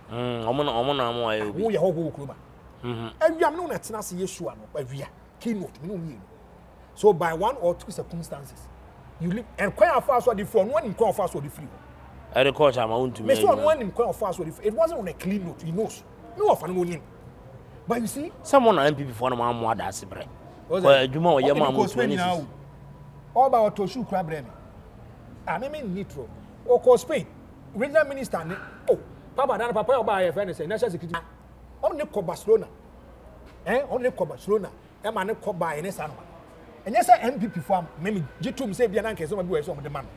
Speaker 1: media. We are all Kuba. And you are known at Nasi Yeshua, but we are keynote. So, by one or two circumstances, you live and quite fast or the phone, one in quite fast or the free.
Speaker 2: I recall I'm own to me.
Speaker 1: One in quite fast or it wasn't on a clean note, he knows. No often winning. But you see,
Speaker 2: someone on MP before my mom that's bread. Well, you know, your mom was now.
Speaker 1: All about Toshu Crab. I mean, Nitro. Or call Spain. Regional Minister. Oh, Papa, and Papa, by a friend, say, National Security. Only call Barcelona. Only call Barcelona. A man called by any son. And yes, I MPP farm. Maybe Jitum say, Bianca, some of the man.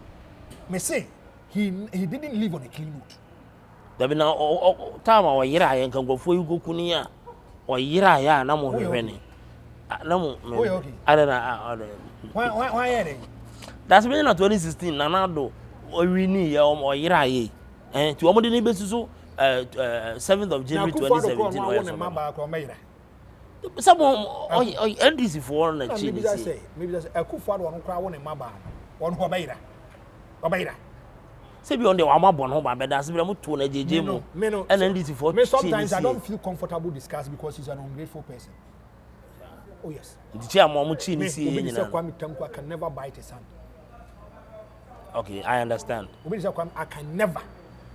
Speaker 1: May say, he didn't live on a clean note.
Speaker 2: There be now time or year I can go for you go Kunia or year I no more penny. No, I don't know. Why are they? That's been not 2016, Nanado, or we need or year I. And to almost the neighbors, 7th of January 2017. Someone NDC for
Speaker 1: maybe that's say, maybe that's a coup for one crowd in my bar, one Hobaida.
Speaker 2: Say beyond the Wamabon home, but that's very much to a JJ and NDC for
Speaker 1: me. Sometimes I don't feel comfortable discussing because he's an ungrateful person. Oh, yes.
Speaker 2: The chairman I
Speaker 1: can never bite his hand.
Speaker 2: Okay, I understand.
Speaker 1: I can never,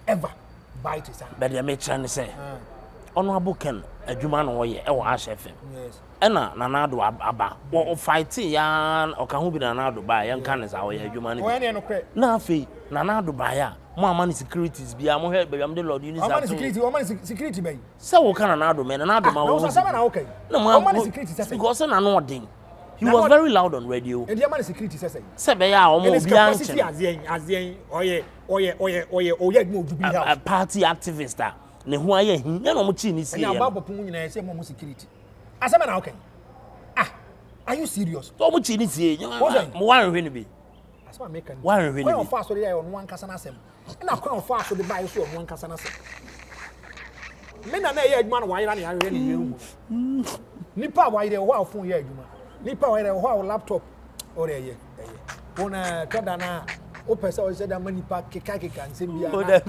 Speaker 1: ever bite his hand.
Speaker 2: But the matron say, Honorable Ken, a Juman or Ash FM.
Speaker 1: Yes.
Speaker 2: Enna, Nanado Abba, or fighting yan or can who be Nanado by young cannons our human. Nafi, Nanado by more money securities be more help, but I'm the Lord. You need
Speaker 1: security, baby.
Speaker 2: So can another man, another man.
Speaker 1: Okay.
Speaker 2: No, money security because an anointing. He was very loud on radio.
Speaker 1: And the money security says,
Speaker 2: Sebea almost
Speaker 1: capacity as the
Speaker 2: a party activist. Nehuaya, no muchini see about Pumina
Speaker 1: security. As a man, okay. Are you serious?
Speaker 2: So much in it, one really be.
Speaker 1: As one making
Speaker 2: one really
Speaker 1: fast on one Casanasem. And I'll come fast to the buy so on one Casanasem. Men are there, man, why are you? Nipa, why they wow phone here, Nipa, why they wow laptop or a on a Kadana. Opesa said that many pack Kaki can send me. But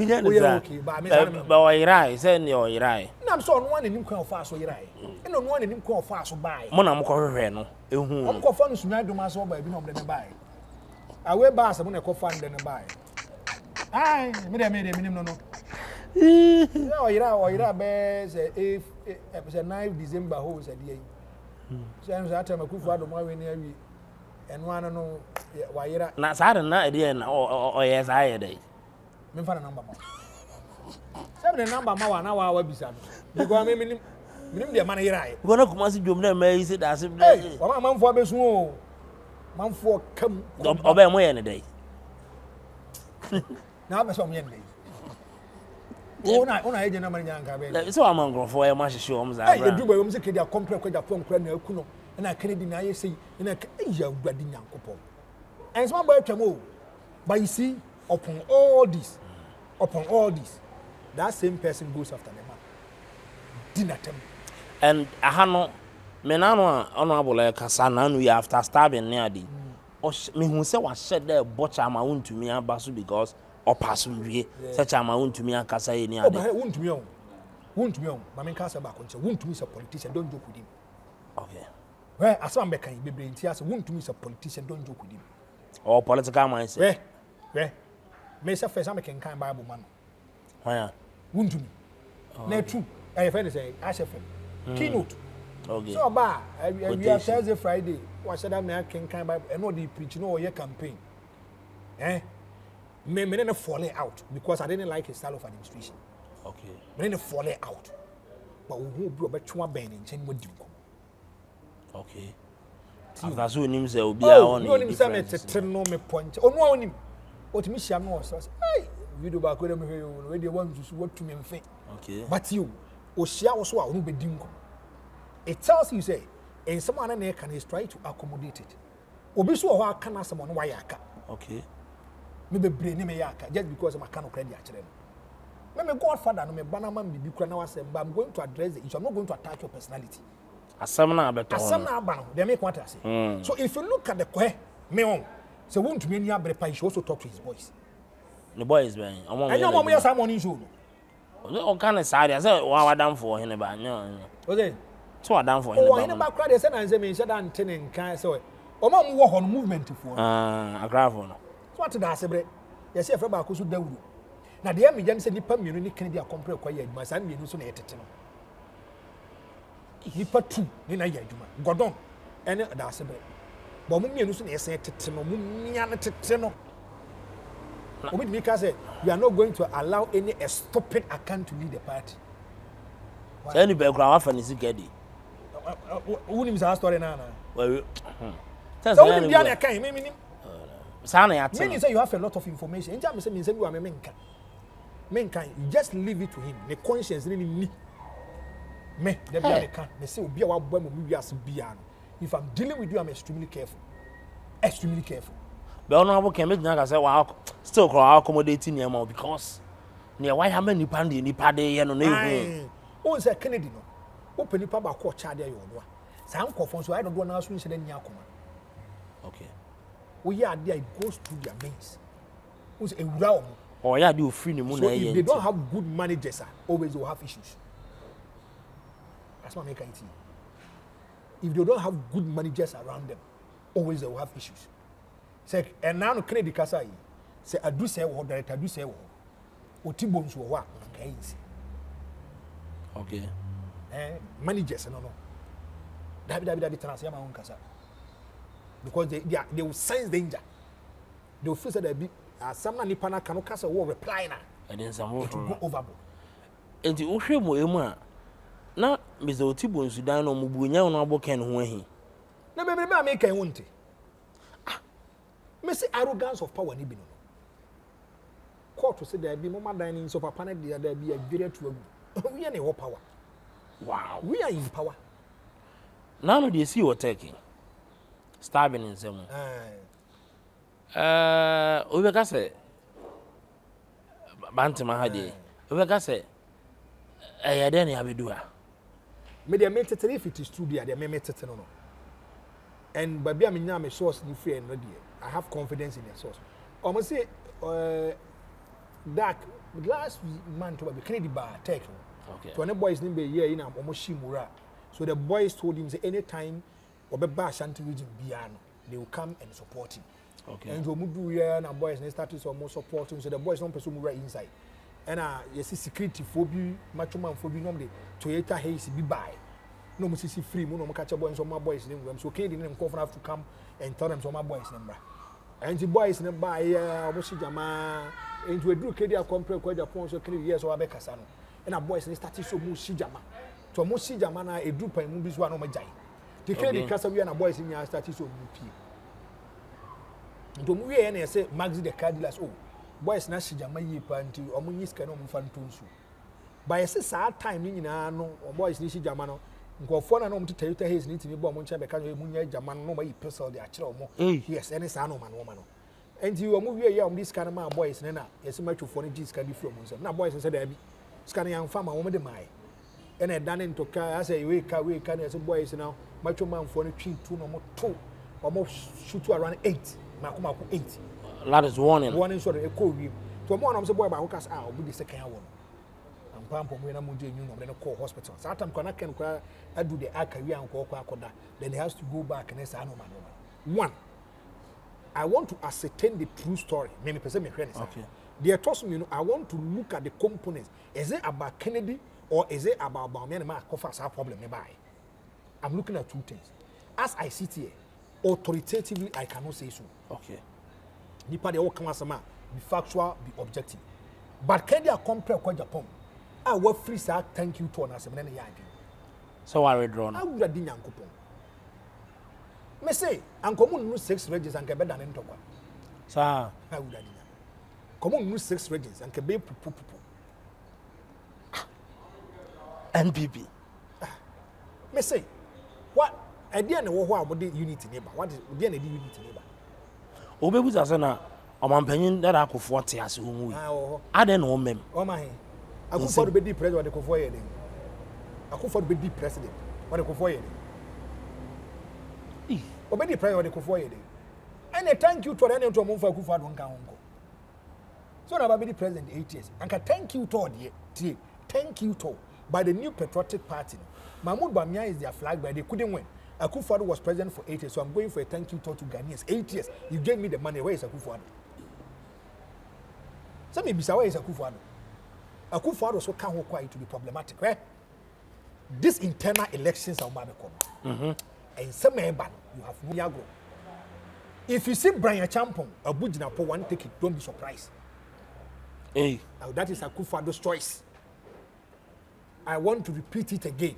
Speaker 1: why rise and your eye? I'm so on one in him call fast or your eye. And on one in him call fast or buy. Monam Correno. I'm confounded to not do my soul by being on the buy. I wear bars when I call fund then buy. Aye, made a minimum. No, you're bears if it was a 9th December hose at the end. Sounds that time I could find my way near me. and one no why
Speaker 2: na sa de na ide na o yes I dey
Speaker 1: me fa na number ma seven number ma na wa bisa because me minim de man yira
Speaker 2: go na kuma si dwom na mai si da se
Speaker 1: hey wa man fo besu o man fo kam
Speaker 2: obe mo ye ne dey
Speaker 1: na be so mo ye ne ona eje na man nyanka be
Speaker 2: so am ngrofo e ma hwehwe o mza
Speaker 1: hey du boy mo se kedi a compare kwa Japan kra na aku no na Kennedy na ye sei na ya awurade nyankopon and some boy twam but you see upon all this that same person goes after the man dinatem
Speaker 2: and ahano me na no honorable kasa na no you after stabbing ne ade o me hu se wa shed there botcha ma wontumi abaso because o pass wie such am wontumi akasa ye ne ade
Speaker 1: wontumi on ma me kasa ba ko nche wontumi is a politician don't joke with him
Speaker 2: okay
Speaker 1: well asam be kan bebre nti ase wontumi is a politician don't joke with him
Speaker 2: or political mindset
Speaker 1: me say first am can Bible man
Speaker 2: why
Speaker 1: wontumi na true I find say ashefem keynote
Speaker 2: okay
Speaker 1: so ba we are Thursday Friday what said am na can Bible and no dey preach no your campaign me no fall out because I didn't like his style of administration
Speaker 2: okay
Speaker 1: me no fall out but who be obetwa ben nchen wadi ko
Speaker 2: okay after so nim say obi a on
Speaker 1: no nim say me tete no me point onu a onim otimi hia no so hey video ba ko dem he we dey want to what to me mfe
Speaker 2: okay
Speaker 1: but you o hia wo so a onu bedi nko it tells you say in someone na can is try to accommodate it obi so ho aka na some no wa yaka
Speaker 2: okay
Speaker 1: me be brain me yaka just because I'm a kind of credit actually me godfather no me banama me bi kura na wasem but I'm going to address the issue. I'm not going to attack your personality
Speaker 2: asam na abeto
Speaker 1: asam na aba no they make what I say so if you look at the kwe me on so won't me any abre pa he should also talk to his boys
Speaker 2: the boys ben
Speaker 1: and your mom yes morning show
Speaker 2: no o kan say say wa wadam for hene ba nyo
Speaker 1: o say
Speaker 2: so wadam for hene ba
Speaker 1: o hene ba kura dey say na say me say dan ten nkan say o ma wo ho movement for
Speaker 2: agrafo no
Speaker 1: so what da sebre yes e fra ba ko so dawuru na de am jam say nipa mienu ni Kennedy a compare kwa ya adwuma san mienu so na etete no nipa tu ni na ya adwuma godon ene da sebre bo mu mienu so na ese etete no mu mia na tete no obi mi ka say we are not going to allow any stupid account to lead the party
Speaker 2: say ni be kura wa fa ni sikedi
Speaker 1: woni mi sa story na
Speaker 2: well
Speaker 1: so woni bia na kan me minim
Speaker 2: sana ya
Speaker 1: me say you have a lot of information nja me say you are menka you just leave it to him the conscience ni me the bia kan me say obi a wa bọ mo wi as bia no if I'm dealing with you I'm extremely careful
Speaker 2: but honorable can make na say wa still call accommodating him because near why how many pound ni pade ye no na ehu
Speaker 1: o say Kennedy no open nipa ba ko cha de yo no sa nkofo so I don't go na so nse nya akoma
Speaker 2: okay
Speaker 1: we are there it goes through their means o say ewura o
Speaker 2: oh yeah do free ni mu na
Speaker 1: so if they don't have good managers always will have issues that's what make it if they don't have good managers around them always they will have issues say and now Kennedy kasa yi say Addo say wo director Addo say wo otibom so wo a kai
Speaker 2: okay
Speaker 1: managers no dabi transfer ma won kasa because they will sense danger they will feel that they be some nipa na kanu kasa wo reply na
Speaker 2: and then some
Speaker 1: go overboard
Speaker 2: enti wo hwe mo emu a na Mr. Otibon Sudan no mubunya no aboken ho ahi
Speaker 1: na be ba me kan wonte me say arrogance of power ni bi no court to say there be mama dining so papa na there be a very to we are in power
Speaker 2: wow
Speaker 1: we are in power
Speaker 2: now they see what taking stabbing in some we ka say bantima hade we ka say ya den ya bedua
Speaker 1: me dey make it if it is true there me it no and baby am nya me source ni free no there I have confidence in the source almost say dark last month to be Kennedy ba take
Speaker 2: okay
Speaker 1: to any boys ni be here in am almost shimura so the boys told him say anytime obeba Ashanti region biano they will come and support him
Speaker 2: okay
Speaker 1: and so mudu here na boys they started some more supporting so the boys don't pursue mura inside and yes security phobia macho man phobia no dey Toyota Hayes bi buy no mo sisi free mo no mo catch boys so my boys them so Kennedy and Nkof have to come and tell them so my boys number and the boys them buy mo si jama into a do Kennedy compare kwa Japan so Kennedy years so abekasa no and a boys started so mo si jama to mo si jama na e do pan mu bi so na mo jai the Kennedy kasa we na boys in started so mo pie to mo we na say Maxi the Cadillacs oh boys na si jama yi pa nti o mo nyiska no mo fa ntonsu by say time ni nyina no boys ni si jama no nkofo na no mtete yuta haze ni timi bo mo nche be ka yo munya jama no ma yi pistol de akire omo yes any sa no ma no enti wo mu wie ya om dis kan ma boys ne na yesi matwofo ne gis kan di from nso na boys say da bi scan yan fama wo me de mai ene dan ntoka asa we ka na yesi boys na matwo manfo ne twi tu no mo to omo shoot around 8 makoma ko 8
Speaker 2: that is warning
Speaker 1: so e ko wi to mo na mo say boy ba ko kas obi di second one pampo mo na mo je nyu no dem call hospital so atam kona ken kwa adu the akawi anko kwa akoda then he has to go back and say no man one I want to ascertain the true story me person me hwe ne
Speaker 2: okay
Speaker 1: the toss me I want to look at the components is it about Kennedy or is it about Bawumia and ma cover some problem nearby I'm looking at two things as I sit here authoritatively I cannot say so
Speaker 2: okay
Speaker 1: nipa de wo kan asama be factual be objective but Kennedy compare kwa Japan I will free say thank you to us na ya adwin
Speaker 2: so I redrawn
Speaker 1: I would di nyankopon me say ankomu no 6 regis anke be dan ntokwa
Speaker 2: sa
Speaker 1: I would di komu no 6 regis anke be pupupu
Speaker 2: NPP
Speaker 1: me say what idea na wo ho abode unity neighbor what is idea na di unity neighbor
Speaker 2: obebu za na omampanyin dada akofo te ase ho mu ade na omem
Speaker 1: o ma he akufo do be di president de kofo ye den akufo do be di president what de kofo ye den obedi president de kofo ye den and thank you to any to momfa akufo do nka honko so na be di president 8 years and thank you to the thank you to by the new patriotic party Mahmoud Bawumia is their flag but they couldn't win Akufo was president for 8 years so I'm going for a thank you to Ghanaians 8 years you gave me the money where is Akufo so maybe where is Akufo so can quite to be problematic right this internal elections are and some you have no if you see Brian Champon Abujina for one ticket don't be surprised now that is Akufo's choice I want to repeat it again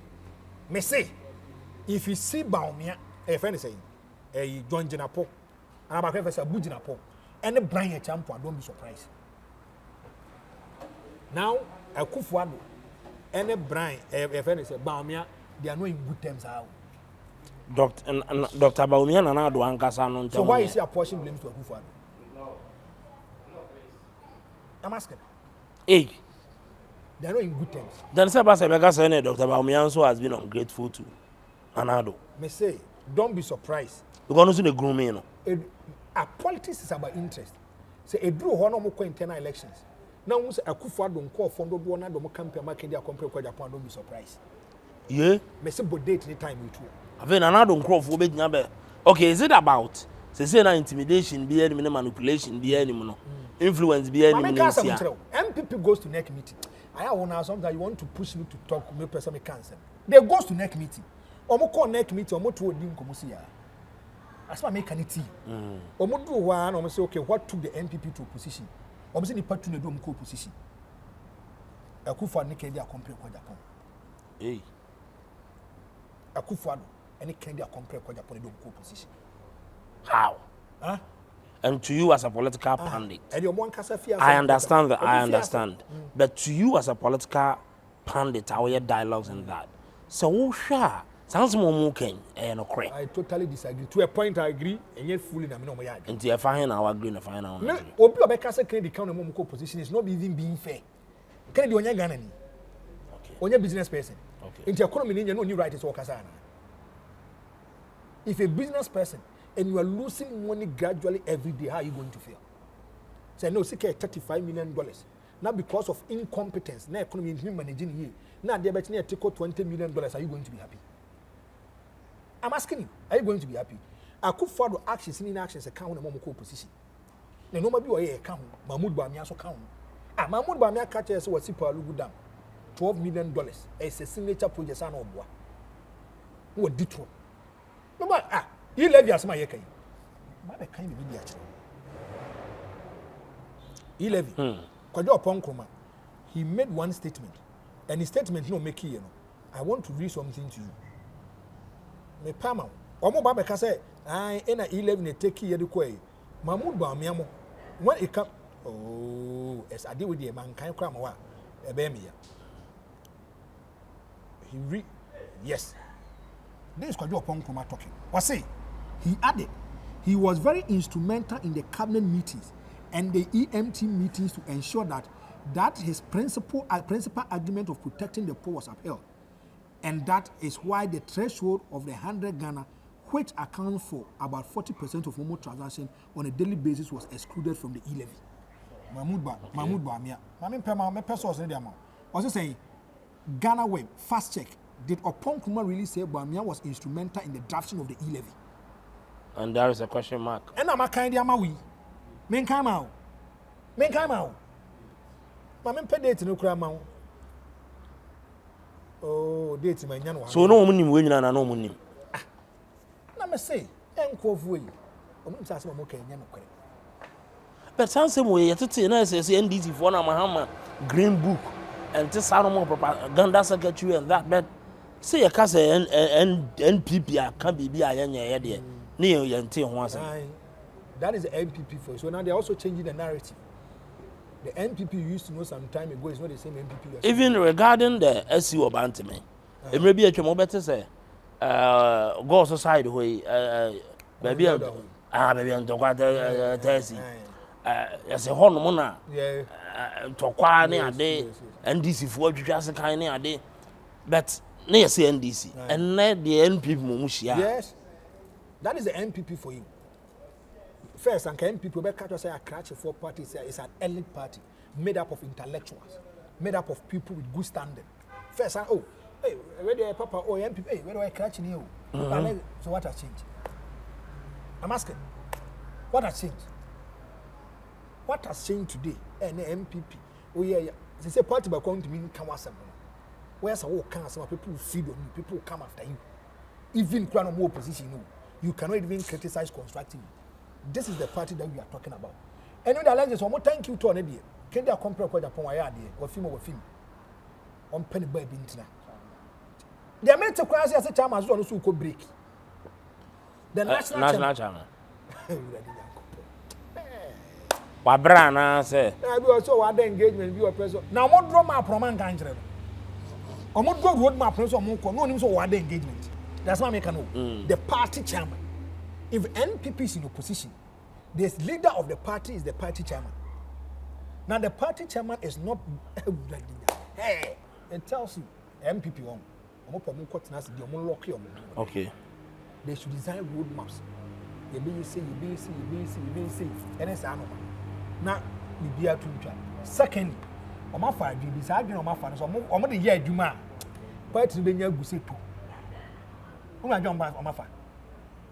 Speaker 1: me say if you see Bawumia a friend is saying John Jinapo and about Professor Abujina and Brian Champon don't be surprised now Akufo and Brian a friend is Bawumia they are not in good terms how
Speaker 2: Dr. Bawumia na Addo ankasa no
Speaker 1: so why is he apportioning blame to Akufo I'm asking they are not in good terms
Speaker 2: then say Dr. Bawumia also has been ungrateful to Addo
Speaker 1: me say don't be surprised
Speaker 2: because no grooming you know
Speaker 1: politics is about interest say e duro ho no mo ko internal elections now we say Akufo Addo nko fondo do na do mo campaign market dia compare kwa Japan don't be surprised
Speaker 2: yeah
Speaker 1: me say but date any time we too
Speaker 2: aven Addo nko fo be ginya be okay is it about say na intimidation be any manipulation be any no influence be any
Speaker 1: MPP goes to neck meeting I want now sometimes you want to push me to talk me person me cancel they goes to neck meeting omo call neck meeting omo to odi nkomo si ya asma make an tea omo do wa na omo say okay what took the MPP to opposition omo say the party na do omo opposition Akufo ne Kennedy compare kwa Japan Akufo and Kennedy compare kwa Japan do omo opposition
Speaker 2: how and to you as a political pundit I understand that I understand but to you as a political pundit how your dialogues and that so sure sounds more ken no correct
Speaker 1: I totally disagree to a point I agree and yet fully na me no mo ya
Speaker 2: and you find our agree na find our
Speaker 1: obi obeka say Kennedy count mo position is not even being fair Kennedy onya Ghana ni okay onya business person okay into economy ni no new right is workers ana if a business person and you are losing money gradually every day how are you going to feel say no see $35 million not because of incompetence na economy is managing here now they bet near take $20 million are you going to be happy I'm asking you are you going to be happy Akufo Addo actions in actions account na mo ko position na no ma bi o ye account Mahmoud Bawumia so account Mahmoud Bawumia catch say wasi Palugu dam $12 million as a signature project ana oboa no ditro no ba he levy asma ye kan ma be kan be dia kire he levy kwajo Ponkroma he made one statement and his statement no make you know I want to read something to you me pama omo ba be ka say ena 11 take ye de kwai Mahmoud Bawumia mo when it come as I deal with the man kan kra ma wa e be me ya yes this is Kwajo Ponkroma talking was say he added he was very instrumental in the cabinet meetings and the EMT meetings to ensure that his principal argument of protecting the poor was upheld. And that is why the threshold of the 100 Ghana, which accounts for about 40% of Momo transactions on a daily basis, was excluded from the e-levy. Mahmoud Bawumia. Was saying, Ghana Web, fast check. Did Ponkroma really say Bawumia was instrumental in the drafting of the e-levy?
Speaker 2: And there is a question mark.
Speaker 1: And I'm a kind of we. Men come out. Mamma pay date no kra ma. Oh, date my nyan wa.
Speaker 2: So no munim we nyina na no munim.
Speaker 1: Na me say, enkofu yi. Omu nsa se mo kan nyan no kre.
Speaker 2: But sans we yetete na say NDC for na Mahama Green Book and this more propaganda secretary and that but say you can say NPP can be ayenye de. Ne yente ho asem.
Speaker 1: That is the NPP for you. So now they're also changing the narrative. The NPP you used to know some time ago is not the same NPP.
Speaker 2: Even regarding the SU Obantime, it may be a better say, go society way, baby, baby, and to what Tessie. As a hormona, to acquire near day, NDC for just kind near day, but near say NDC, and let the NPP Mushia.
Speaker 1: Yes, that is the NPP for you. First, and can people say a catch for party is an elite party made up of intellectuals, made up of people with good standing. First, hey, where do I papa? Oh, MPP, hey, where do I catch in you? So what has changed? I'm asking, what has changed? What has changed today? And the MPP, oh yeah, they say party by going to mean come as where's all kinds of people feed on you, people come after you. Even when more opposition, you cannot even criticize constructively. This is the party that we are talking about. And when the alliance is thank you to an idea. Can they compare with Japan or film? On penny by Bintina. They are meant to crash as a time as well as could break. The national channel.
Speaker 2: Wabrana say.
Speaker 1: I also had the engagement view of president. Now, what draw my proman country? Or what go road map or Moko? No, so what the engagement. That's what I make know. The party chairman. If NPP is in opposition, the leader of the party is the party chairman. Now the party chairman is not. Hey, it tells you MPP on.
Speaker 2: Okay.
Speaker 1: They should design roadmaps. You say, and it's animal. Now you be able to. Secondly, on my father, you decide on my father. So I'm the year Juma. Party be near Guseto. Who are John on my father?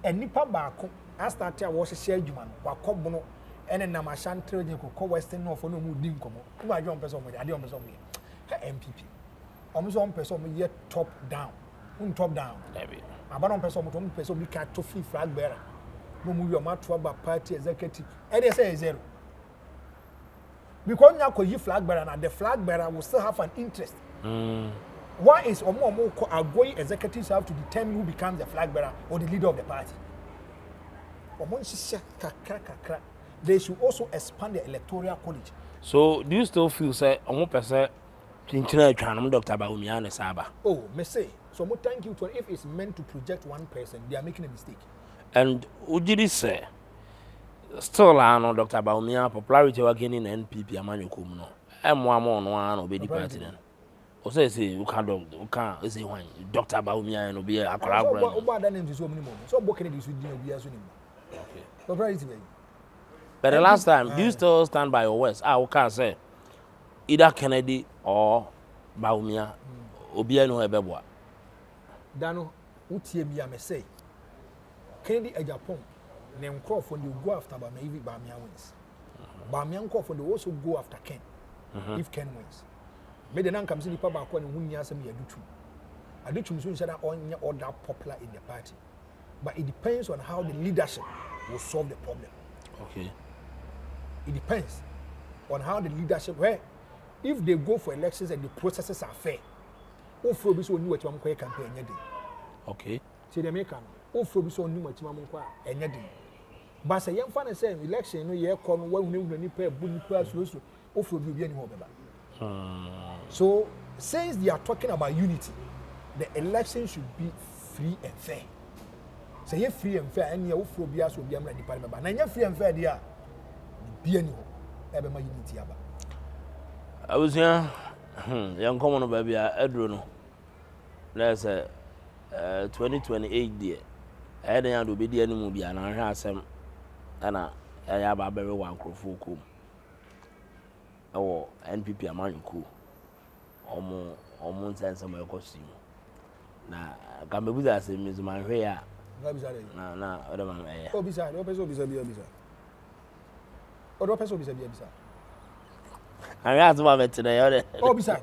Speaker 1: And nipa baako I started a was share dwuma no wakɔbono ene na ma shantre je ko western no for no mu di nkomo wo adwo person mo ade person mo ka MPP omo person mo ye top down top down abana person mo person bi ka to free flag bearer no mu yo ma to ba party executive e dey say zero because nya ko yi flag bearer na the flag bearer will still have an interest. Why is outgoing executives have to determine who becomes the flag bearer or the leader of the party? They should also expand the electoral college.
Speaker 2: So, do you still feel say person Dr. Bawumia and Saba?
Speaker 1: Oh, me say. So, thank you to if it's meant to project one person, they are making a mistake.
Speaker 2: And would you say still I know Dr. Bawumia popularity again in NPP Amanyo Kumno. I'm one no be the party then. O say you can't say one Dr. Bawumia and be a collaborator.
Speaker 1: Oba that name is so many more. So Bo Kennedy should be a soon. Okay.
Speaker 2: But the last time, do you still stand by your words? I can say either Kennedy or Bawumia Obia no ebeboa.
Speaker 1: Dano utie bia me say Kennedy Agyapong name call for the go after Bawumia wins. Bawumia call for the also go after Ken if Ken wins. Me the nan come see the papa ko ne hunni asem ya dutu I do choose that on all that popular in the party. But it depends on how the leadership will solve the problem.
Speaker 2: Okay.
Speaker 1: It depends on how the leadership, where if they go for elections and the processes are fair, all be so new at one campaign.
Speaker 2: Okay.
Speaker 1: See the make all be so new at one and yet. But say young fan say election no year come when we need pay bunny price so all be any hope. So since they are talking about unity, the election should be free and fair. Say so free and fair and you will be as will be a department. But now free and fair they are be any hope. Ever my unity aba.
Speaker 2: I was young common baby Addo no. Let's say 2028 there. I had to be the enemy be an answer and I have a very one crowful cool. Oh, NPP a man cool. Almost and some costume. Now, come with us, Miss Manrea. No, other man. Oh, beside, I asked about today.
Speaker 1: Oh, beside.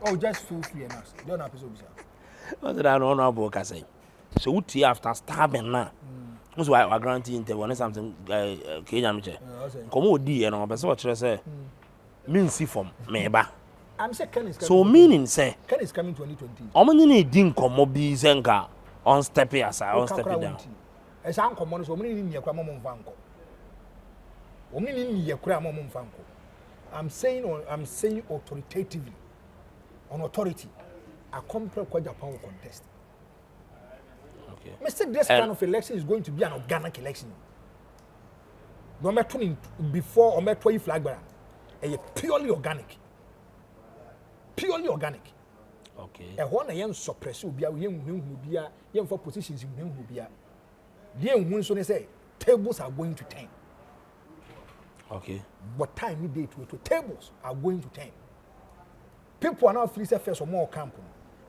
Speaker 1: Oh, just feel free and ask. Don't have to beside.
Speaker 2: What did I know about Cassay? So, what after starving now? That's why I guarantee you one something. Kenyan, come on, dear, and all, but what should I say? Mean see from Meba.
Speaker 1: I'm saying Ken is coming.
Speaker 2: So, meaning, say,
Speaker 1: Ken is coming 2020.
Speaker 2: How many didn't come up be Zenka on stepping aside, on stepping down?
Speaker 1: As Uncle Monos, only in your Cramon Franko. Only in your Cramon Franko. I'm saying authoritatively, on authority, a complex Agyapong contest.
Speaker 2: Okay.
Speaker 1: Mr. This kind of election is going to be an organic election. No matter before or matter 20 flag bearer, purely organic. Purely organic.
Speaker 2: Okay.
Speaker 1: And one I am suppressed will be a young for positions in him will be a dear Winston say tables are going to turn.
Speaker 2: Okay.
Speaker 1: But time we date with tables are going to turn. People are now free first or more camp.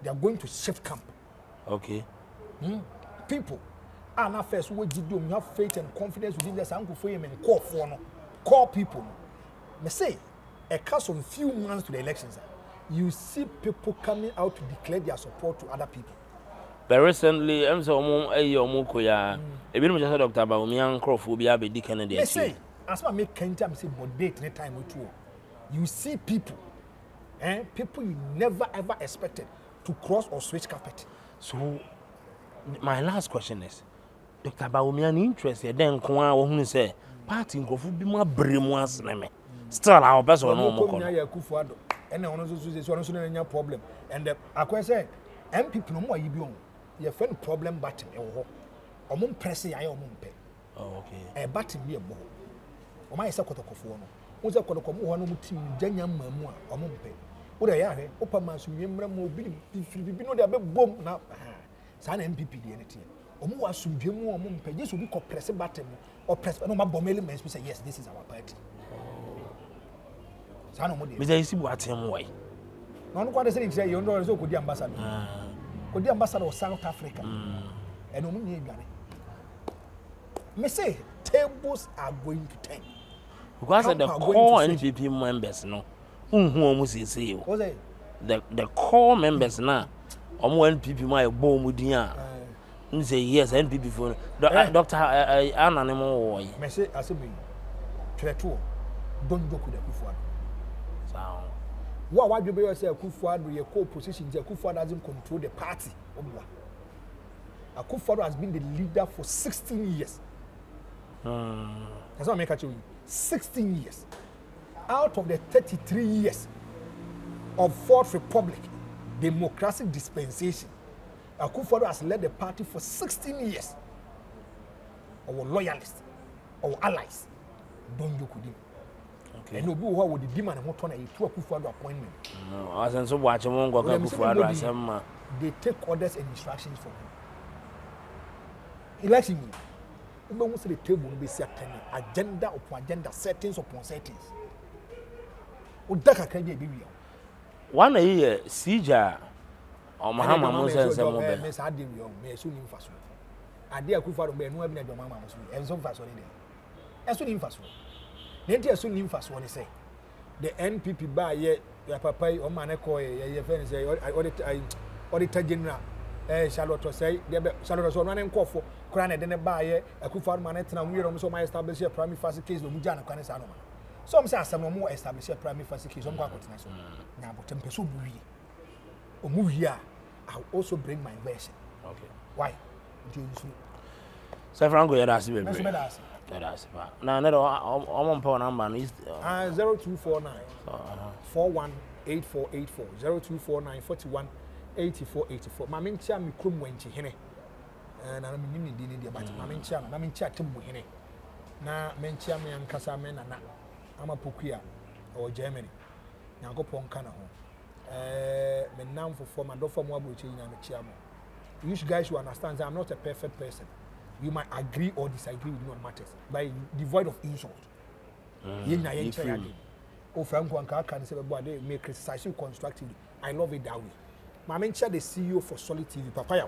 Speaker 1: They are going to shift camp.
Speaker 2: Okay.
Speaker 1: People are not first what you do. You have faith and confidence within the uncle for him and call for no. Call people. Me say a cast of few months to the elections. You see people coming out to declare their support to other people.
Speaker 2: But recently, I'm so Mokoya. If you just Dr. Bawumia Crawford be a bit Kennedy.
Speaker 1: They say, as I make time say, but date any time with you. You see people, people you never ever expected to cross or switch carpet.
Speaker 2: So, my last question is, Dr. Bawumia interested then Kwa who say, party in Crawford be more brainwash name. Still, our best one no more.
Speaker 1: And the owners is any problem. And I say, and people no more you be on. Your friend problem button or mum press I or mumpe.
Speaker 2: Oh, okay.
Speaker 1: A button be a ball. Or my second of one. Who's a Kodokomo one team, Janya Mamma or mumpe. What I are, open mass, remember mobile, if you know the bomb now. San MPP anything. Or more assume you more mumpe. This will be called press a button or press no more bomb elements. We say, yes, this is our party.
Speaker 2: Mr. Isi Watem way.
Speaker 1: No one is saying you know so could the ambassador. Could the ambassador of South Africa. And only me say tables are going to turn.
Speaker 2: Because the core NPP members no. Who almost say you. The core members now. NPP my bomb dia. Say yes, NPP for Dr. Ananimo. Me say as me. Treto. Don't joke with the before. What you be say Akufo-Addo your co-opposition Akufo-Addo doesn't control the party. Akufo-Addo has been the leader for 16 years. That's what I make you 16 years. Out of the 33 years of Fourth Republic democratic dispensation, Akufo-Addo has led the party for 16 years. Our loyalists, our allies, don't joke with him. Okay. And no who would the demand and what on a Akufo-Addo appointment. No, I was so watching one go Akufo-Addo.
Speaker 1: They take orders and instructions from him. Election, we must the table be set agenda upon agenda, settings upon settings. Udaka can be real.
Speaker 2: One year, Sija or Mahama Moses and
Speaker 1: Miss Addo, may soon in fast. I dare Akufo-Addo be no having your mamma and some fast on it. As soon in fast. Then soon in fast one say the NPP buy your papa or manako, your friends say, auditor general Charlotte say Charlotte was one and call for crown and then a buyer a coup for man and we also my establish a primary first case with Mujana Canesano. Some say some more establish a primary first case on Quacotina. Now, but Tempesu movie. I'll also bring my version.
Speaker 2: Okay.
Speaker 1: Why?
Speaker 2: So Franko, you're asking me. Now, I'm on phone number is
Speaker 1: 0249 418484 0249 41 8484. My main chair, me come when she hene. And I'm in the but my main chair, my main chair to hene. Now, main chair me and Casamen and I'm a Pukia or Germany. Now go Poncana. Me now for my do from Wabuchi and the chairman. You guys should understand that I'm not a perfect person. You might agree or disagree with me on matters, but devoid of insult. Oh, Franko and Kaka say, "Boy, they may criticize you constructively." I love it that way. My mentor, the CEO for Solid TV, Papaya.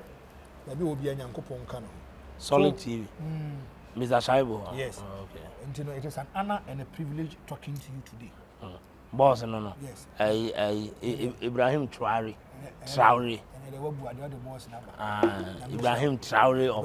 Speaker 1: Maybe will be a Yanko Poncano.
Speaker 2: Solid TV. Mr. Shaibo.
Speaker 1: Yes.
Speaker 2: Oh, okay.
Speaker 1: And you know, it is an honor and a privilege talking to you today.
Speaker 2: Boss, no.
Speaker 1: Yes.
Speaker 2: Ibrahim Traore. Ibrahim Traore of.